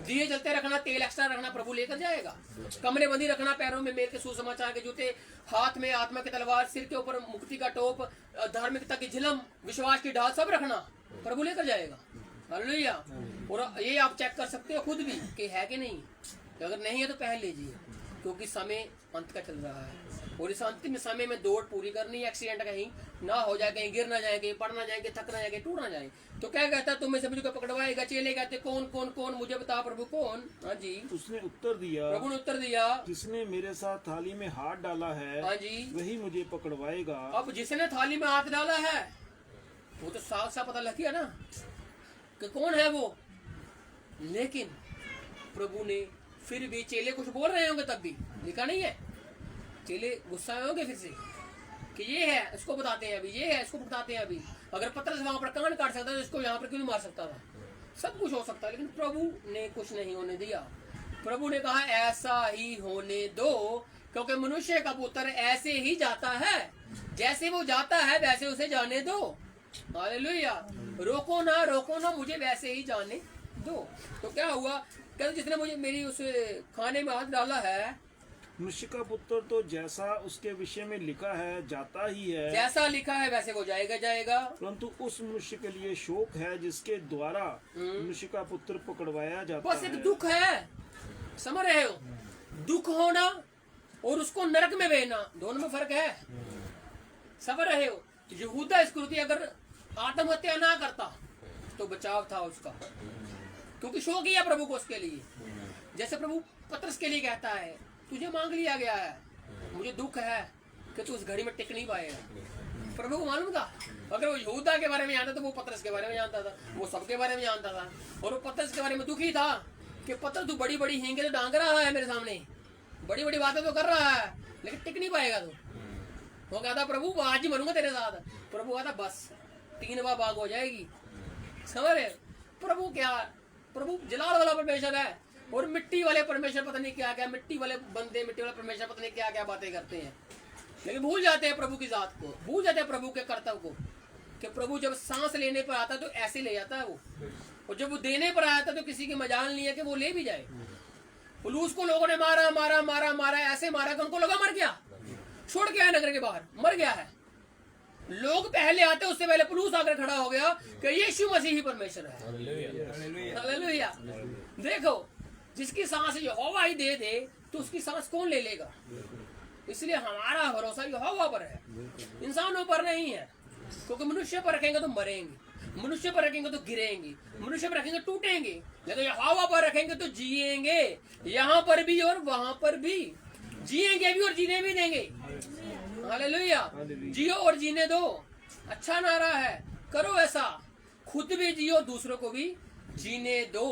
दिए जलते रखना, तेल एक्स्ट्रा रखना, प्रभु लेकर जाएगा। कमरे बंदी रखना, पैरों में मेल के सुसमाचार के जूते, हाथ में आत्मा की तलवार, सिर के ऊपर मुक्ति का टोप, धार्मिकता की झिलम, विश्वास की ढाल, सब रखना, प्रभु लेकर जाएगा। हालेलुया। और ये आप चेक कर सकते हो खुद भी कि है कि नहीं। अगर नहीं है तो पहन लीजिए, क्योंकि समय अंत का चल रहा है। और इस अंतिम समय में दौड़ पूरी करनी है, एक्सीडेंट कहीं ना हो जाए, कहीं गिर ना जाए, कहीं पड़ ना जाए, थक ना जाए, टूट ना जाए। तो क्या कहता है, तुम्हें सभी को पकड़वाएगा। चेले कहते कौन कौन कौन, मुझे बता प्रभु कौन। हाँ जी। उसने उत्तर दिया, प्रभु ने उत्तर दिया, जिसने मेरे साथ थाली में हाथ डाला है, हाँ जी, वही मुझे पकड़वाएगा। अब जिसने थाली में हाथ डाला है वो तो साफ साफ पता लग गया ना कि कौन है वो। लेकिन प्रभु ने फिर भी, चेले कुछ बोल रहे होंगे तब भी, लिखा नहीं है, चेले गुस्सा होंगे फिर से कि ये है, इसको बताते हैं अभी, ये है, इसको बताते हैं अभी। अगर पतरस वहां पर कान काट सकता था, इसको यहाँ पर क्यों नहीं मार सकता था। सब कुछ हो सकता है, लेकिन प्रभु ने कुछ नहीं होने दिया। प्रभु ने कहा ऐसा ही होने दो, क्योंकि मनुष्य का पुत्र ऐसे ही जाता है, जैसे वो जाता है वैसे उसे जाने दो। हालेलुया। रोको ना मुझे वैसे ही जाने दो। तो क्या हुआ, कहते जिसने मुझे मेरी उस खाने में हाथ डाला है, मनुष्य का पुत्र तो जैसा उसके विषय में लिखा है जाता ही है, जैसा लिखा है वैसे वो जाएगा। परंतु उस मनुष्य के लिए शोक है जिसके द्वारा मनुष्य का पुत्र पकड़वाया जाता बस है। एक दुख है, समझ रहे हो, दुख होना और उसको नरक में भेजना, दोनों में फर्क है। समझ रहे हो। यहूदा इस्करियोती अगर आत्महत्या ना करता तो बचाव था उसका, क्योंकि शो किया प्रभु को उसके लिए। जैसे प्रभु पतरस के लिए कहता है, तुझे मांग लिया गया है, मुझे दुख है कि तू उस घड़ी में टिक नहीं पाएगा। प्रभु को मालूम था, अगर वो यहूदा के बारे में जानता तो वो पतरस के बारे में जानता था, वो सबके बारे में जानता था। और वो पतरस के बारे में दुखी था कि पतरस तू बड़ी बड़ी हींगे तो डांग रहा है मेरे सामने, बड़ी बड़ी बातें तो कर रहा है, लेकिन टिक नहीं पाएगा तू। वो कहता प्रभु आज ही मरूंगा तेरे साथ। प्रभु कहता बस 3 बार भाग हो जाएगी। समझ रहे। प्रभु क्या, प्रभु जलाल वाला परमेश्वर है, और मिट्टी वाले परमेश्वर पता नहीं क्या क्या, मिट्टी वाले बंदे, मिट्टी वाले परमेश्वर पता नहीं क्या क्या बातें करते हैं, लेकिन भूल जाते हैं प्रभु की जात को, भूल जाते हैं प्रभु के कर्तव्य को। कि प्रभु जब सांस लेने पर आता तो ऐसे ले जाता है वो, और जब वो देने पर आता तो किसी की मजाल नहीं है कि वो ले भी जाए। पुलूस को लोगों ने मारा मारा मारा मारा, ऐसे मारा कि उनको लगा मर गया, छोड़ के आया नगर के बाहर, मर गया है। लोग पहले आते, उससे पहले पुलूस आकर खड़ा हो गया कि यीशु मसीह ही परमेश्वर है। हालेलुया। देखो, जिसकी सांस यहोवा ही दे दे तो उसकी सांस कौन ले लेगा। इसलिए हमारा भरोसा यहोवा पर है, इंसानों पर नहीं है। क्योंकि मनुष्य पर रखेंगे तो मरेंगे, मनुष्य पर रखेंगे तो गिरेंगे, मनुष्य पर रखेंगे टूटेंगे, लेकिन यहोवा पर रखेंगे तो जिएंगे, यहाँ पर भी और वहां पर भी जिएंगे भी और जीने भी देंगे। हालेलुया। जियो और जीने दो, अच्छा नारा है। करो ऐसा, खुद भी जियो, दूसरों को भी जीने दो।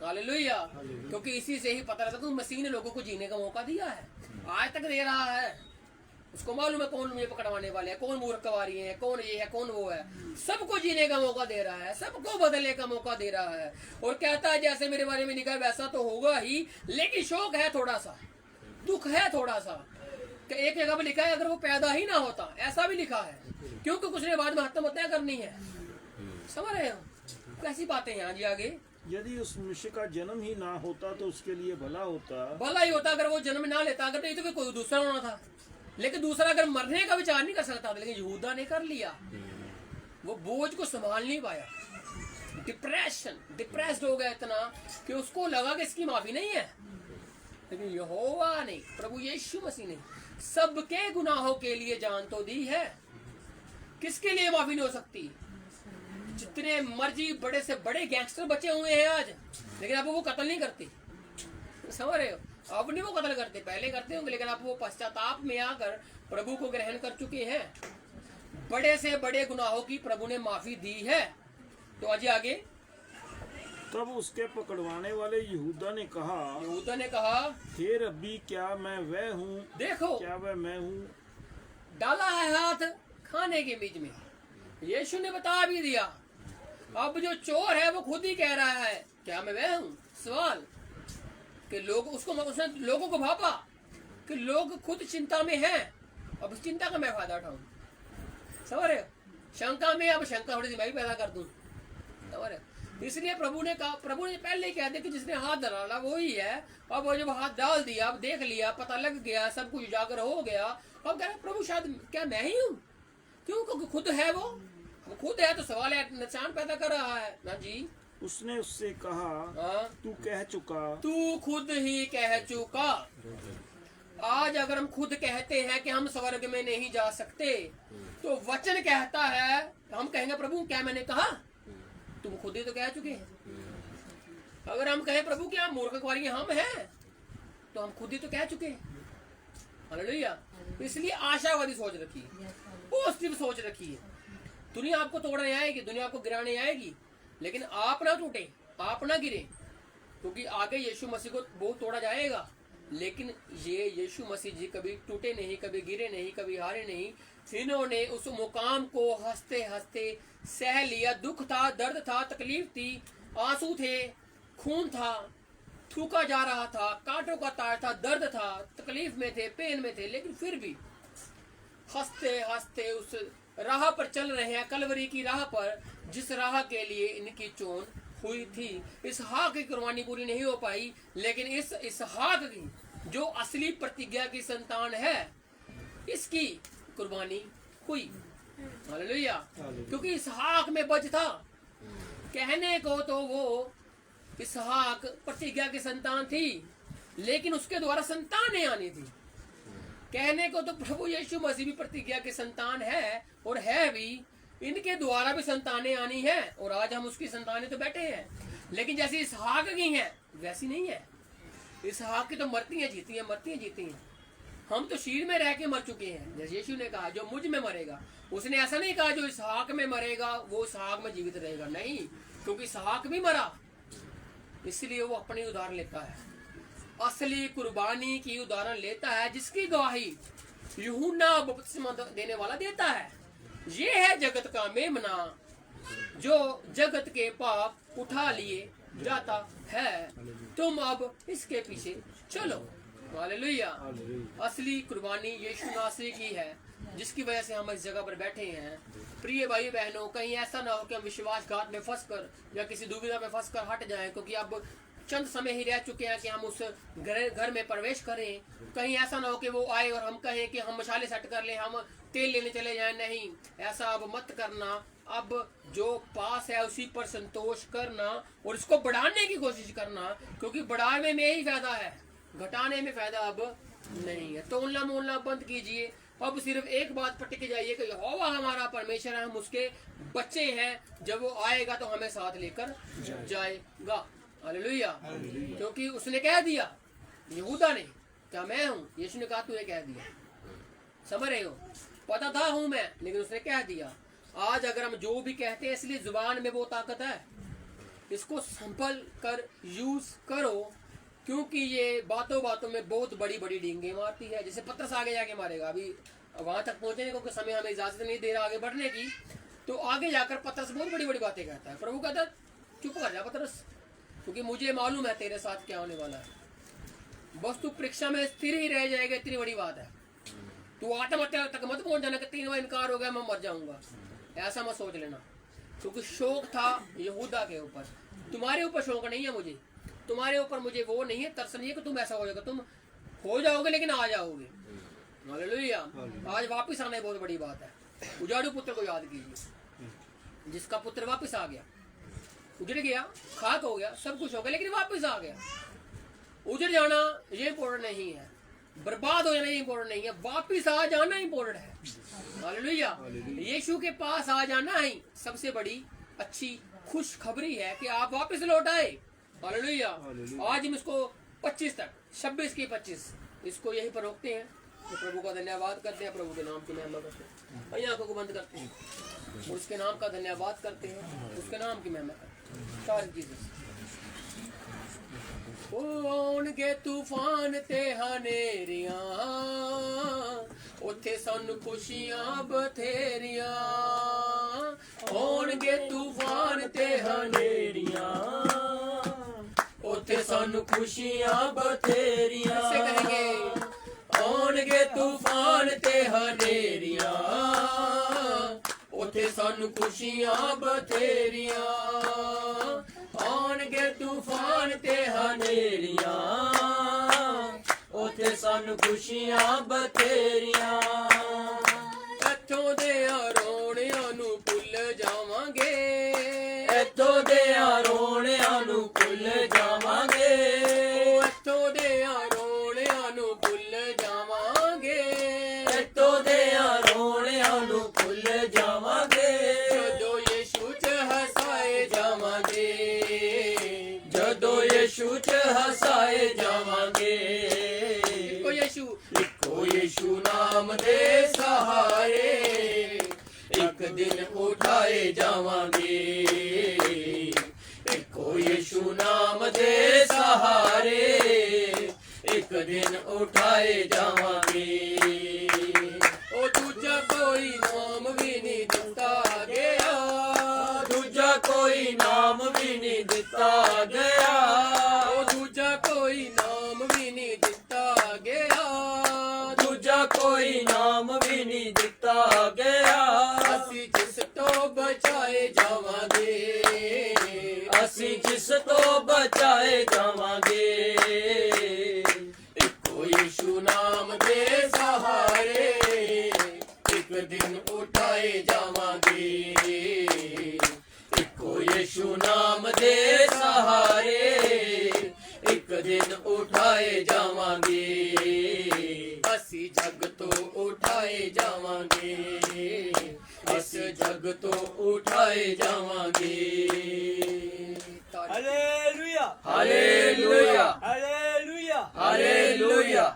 हालेलुया। क्योंकि इसी से ही पता लगता है कि मसीह ने लोगों को जीने का मौका दिया है, आज तक दे रहा है। उसको मालूम है कौन मुझे पकड़वाने वाले हैं, कौन मूर्खवारी है, कौन ये है, कौन वो है। सबको जीने का मौका दे रहा है, सबको बदलने का मौका दे रहा है। और कहता है जैसे मेरे बारे में लिखा है वैसा तो होगा ही, लेकिन शौक है थोड़ा सा, दुख है थोड़ा सा। एक जगह पर लिखा है अगर वो पैदा ही ना होता, ऐसा भी लिखा है, क्योंकि कुछ ने बाद में आत्महत्या करनी है। समझ रहे हो कैसी बातें हैं। जी आगे, यदि उस मनुष्य का जन्म ही ना होता तो उसके लिए भला होता, भला ही होता अगर वो जन्म ना लेता, अगर नहीं तो कोई दूसरा होना था। लेकिन दूसरा अगर मरने का विचार नहीं कर सकता था, लेकिन यहूदा ने कर लिया। वो बोझ को संभाल नहीं पाया, डिप्रेस्ड हो गया इतना कि उसको लगा कि इसकी माफी नहीं है। लेकिन यहोवा ने, प्रभु यीशु मसीह ने सबके गुनाहों के लिए जान तो दी है। किसके लिए माफी नहीं हो सकती। जितने मर्जी बड़े से बड़े गैंगस्टर बचे हुए हैं आज, लेकिन अब वो कत्ल नहीं करते। समझ रहे हो, अब नहीं वो कत्ल करते, पहले करते होंगे, लेकिन अब वो पश्चाताप में आकर प्रभु को ग्रहण कर चुके हैं। बड़े से बड़े गुनाहों की प्रभु ने माफी दी है। तो आज आगे, तब उसके पकड़वाने वाले यहूदा ने कहा, हे रब्बी क्या मैं वह हूँ, देखो क्या वह मैं हूँ। डाला है हाथ खाने के बीच में, यीशु ने बता भी दिया। अब जो चोर है वो खुद ही कह रहा है क्या मैं वह हूँ। सवाल कि लोग उसने लोगों को भापा कि लोग खुद चिंता में हैं, अब उस चिंता का मैं फायदा उठाऊं। समझ रहे हो, शंका में अब शंका थोड़ी सी मैं भी पैदा कर दूं। समझ रहे हो, इसलिए प्रभु ने कहा, प्रभु ने पहले ही कह दिया कि जिसने हाथ डाला वो ही है। अब वो जब हाथ डाल दिया, अब देख लिया, पता लग गया, सब कुछ उजागर हो गया। अब कह रहे प्रभु शायद क्या मैं ही हूँ, क्यों, क्योंकि खुद है वो खुद है, तो सवाल है, निशान पैदा कर रहा है ना जी। उसने उससे कहा, तू कह चुका, तू खुद ही कह चुका। आज अगर हम खुद कहते हैं कि हम स्वर्ग में नहीं जा सकते, तो वचन कहता है, हम कहेंगे प्रभु क्या मैंने कहा? तुम खुद ही तो कह चुके हैं। अगर हम कहें प्रभु क्या मूर्ख कुंवारी हम हैं, तो हम खुद ही तो कह चुके हैं। हालेलुया। इसलिए आशावादी सोच रखिए, पॉजिटिव सोच रखिए। दुनिया आपको तोड़ने आएगी, दुनिया आपको गिराने आएगी, लेकिन आप ना टूटे, आप ना गिरे, क्योंकि आगे यीशु मसीह को बहुत तोड़ा जाएगा, लेकिन ये यीशु मसीह जी कभी टूटे नहीं, कभी गिरे नहीं, कभी हारे नहीं। इन्होंने उस मुकाम को हंसते हंसते सह लिया। दुख था, दर्द था, तकलीफ थी, आंसू थे, खून था, थूका जा रहा था, कांटों का तार था, दर्द था, तकलीफ में थे, पेन में थे, लेकिन फिर भी हंसते हंसते उस राह पर चल रहे हैं, कलवरी की राह पर, जिस राह के लिए इनकी चोन हुई थी। इसहाक की कुर्बानी पूरी नहीं हो पाई, लेकिन इस इसहाक की जो असली प्रतिज्ञा की संतान है, इसकी कुर्बानी हुई। हालेलुया। क्योंकि इसहाक में बज था। कहने को तो वो इसहाक प्रतिज्ञा की संतान थी, लेकिन उसके द्वारा संतानें आनी थी। कहने को तो प्रभु यीशु मसीह भी प्रतिज्ञा की संतान है, और है भी, इनके द्वारा भी संतानें आनी है, और आज हम उसकी संतानें तो बैठे हैं, लेकिन जैसी इसहाक की हैं वैसी नहीं है। इसहाक की तो मरती हैं जीती हैं, मरती हैं जीती हैं। हम तो शीर में रह के मर चुके हैं। जैसे यीशु ने कहा जो मुझ में मरेगा, उसने ऐसा नहीं कहा जो इसहाक में मरेगा वो इसहाक में जीवित रहेगा, नहीं, क्योंकि इसहाक भी मरा, इसलिए वो अपनी उदाहरण लेता है, असली कुर्बानी की उदाहरण लेता है, जिसकी गवाही यूहन्ना बपतिस्मा देने वाला देता है। ये है जगत का मेमना, जो जगत के पाप उठा लिए जाता है। तुम अब इसके पीछे चलो। हालेलुया। असली कुर्बानी यीशु नासरी की है, जिसकी वजह से हम इस जगह पर बैठे हैं। प्रिय भाई बहनों, कहीं ऐसा ना हो कि हम विश्वासघात में फंसकर या किसी दुविधा में फंसकर हट जाएं, क्योंकि अब चंद समय ही रह चुके हैं कि हम उस घर में प्रवेश करें। कहीं ऐसा ना हो कि वो आए और हम कहें कि हम मशाले सेट कर लें, हम तेल लेने चले जाएं। नहीं, ऐसा अब मत करना। अब जो पास है उसी पर संतोष करना और इसको बढ़ाने की कोशिश करना, क्योंकि बढ़ाने में ही फायदा है, घटाने में फायदा अब नहीं है। तोलना मोलना बंद कीजिए। अब सिर्फ एक बात पर टिक जाइए कि यहोवा हमारा परमेश्वर है, हम उसके बच्चे हैं। जब वो आएगा तो हमें साथ लेकर जाएगा। हालेलुया। क्योंकि उसने कह दिया, यहूदा ने, क्या मैं हूँ? यीशु ने कहा तूने कह दिया। समझ रहे हो? पता था हूँ मैं, लेकिन उसने कह दिया। आज अगर हम जो भी कहते हैं, इसलिए जुबान में वो ताकत है, इसको संभल कर यूज करो, क्योंकि ये बातों बातों में बहुत बड़ी बड़ी डींगे मारती है। जैसे पतरस आगे जाके मारेगा, अभी वहां तक पहुंचने को समय हमें इजाजत नहीं दे रहा आगे बढ़ने की, तो आगे जाकर पतरस बहुत बड़ी बड़ी बातें कहता है। प्रभु कहता है चुप कर जा पतरस, क्योंकि मुझे मालूम है तेरे साथ क्या होने वाला है। बस तू परीक्षा में स्थिर ही रह जाएगा, इतनी बड़ी बात है। तू आत्महत्या तक मत पहुंच जाना कि 3 बार इनकार हो गया मैं मर जाऊंगा, ऐसा मत सोच लेना। क्योंकि शौक था यहूदा के ऊपर, तुम्हारे ऊपर शौक नहीं है मुझे, तुम्हारे ऊपर मुझे वो नहीं है, तरस नहीं है कि तुम ऐसा हो जाएगा। तुम हो जाओगे लेकिन आ जाओगे। हालेलुया। आज वापस आना बहुत बड़ी बात है। उजाड़ू पुत्र को याद कीजिए, जिसका पुत्र वापस आ गया, उजड़ गया, खाक हो गया, सब कुछ हो गया, लेकिन वापस आ गया। उजड़ जाना ये इम्पोर्टेंट नहीं है, बर्बाद हो जाना ये इम्पोर्टेंट नहीं है, वापिस आ जाना इम्पोर्टेंट है। हालेलुया। यीशु के पास आ जाना ही सबसे बड़ी अच्छी खुश खबरी है कि आप वापस लौट आए। हालेलुया। आज हम इसको 25 तक 26 की 25 इसको यहीं पर रोकते हैं। तो प्रभु का धन्यवाद करते हैं, प्रभु के नाम की महिमा करते हैं। वही आंखों को बंद करते हैं और उसके नाम का धन्यवाद करते हैं, उसके नाम की महिमा करते हैं। सारी चीजें होणगे तूफान ते हनेरियां, उत्थे सानू खुशियां बथेरियां। होणगे तूफान ते हनेरियां, उत्थे सानू खुशियां बथेरियां। ऐसे कहेंगे, होणगे तूफान ते हनेरियां, उत्थे सानू खुशियां बथेरियां। आउणगे तूफान ते हनेरियां, उत्थे सानू खुशियां बथेरियां। इत्थों दे रोणियां नू भुल जावांगे, इत्थों दे रोणियां नू भुल जावांगे, इत्थों दे रोणियां नू भुल जावांगे। नाम दे सहारे एक दिन उठाए जावांगे इको यीशु नाम दे सहारे एक दिन उठाए जावांगे ओ दूजा कोई नाम भी नहीं दिता गया दूजा कोई नाम भी नहीं दिता गया ओ दूजा कोई नाम भी नहीं दिता गया दूजा कोई नाम भी नहीं दिता गया असी जिस तो बचाए जावांगे असी जिस तो बचाए जावांगे इको यीशु नाम दे सहारे एक दिन उठाए जावांगे इको यीशु नाम दे सहारे एक दिन उठाए जावांगे असी जग तो उठाए जावांगे इस जग तो उठाए जावांगे हालेलुया हालेलुया हालेलुया हालेलुया।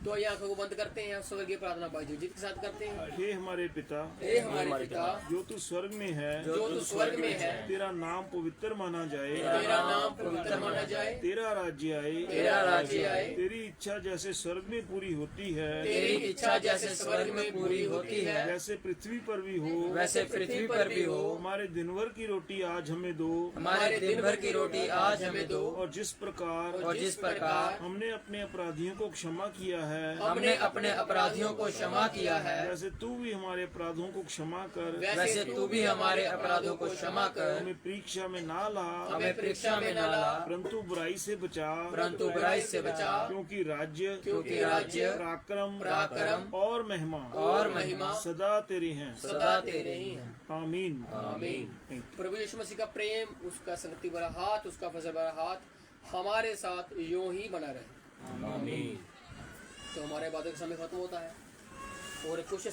तो ये आंखों को बंद करते हैं स्वर्गीय प्रार्थना भाई जीत के साथ करते हैं। हे हमारे पिता, हे हमारे पिता जो तू स्वर्ग में है, जो तू स्वर्ग में है, तेरा नाम पवित्र माना जाए, तेरा नाम पवित्र माना जाए, तेरा राज्य आए, तेरा राज्य आए, तेरी इच्छा जैसे स्वर्ग में पूरी होती है, तेरी इच्छा जैसे स्वर्ग में पूरी होती है वैसे पृथ्वी पर भी हो, वैसे पृथ्वी पर भी हो। हमारे दिन भर की रोटी आज हमें दो, हमारे दिन भर की रोटी आज हमें दो और जिस प्रकार हमने अपने अपराधियों को क्षमा किया है, हमने अपने अपराधियों को क्षमा किया है वैसे तू भी हमारे अपराधों को क्षमा कर, वैसे तू भी हमारे अपराधों को क्षमा कर हमें परीक्षा में ना ला, हमें परीक्षा में न ला परंतु बुराई से बचा, परंतु बुराई से बचा क्योंकि राज्य पराक्रम और महिमा सदा तेरे हैं। सदा तेरे ही हैं। आमीन आमीन। प्रभु यीशु मसीह का प्रेम, उसका संगति भरा हाथ, उसका फजल भरा हाथ हमारे साथ यूं ही बना रहे। आमीन। तो हमारे इबादत का समय खत्म होता है और कुछ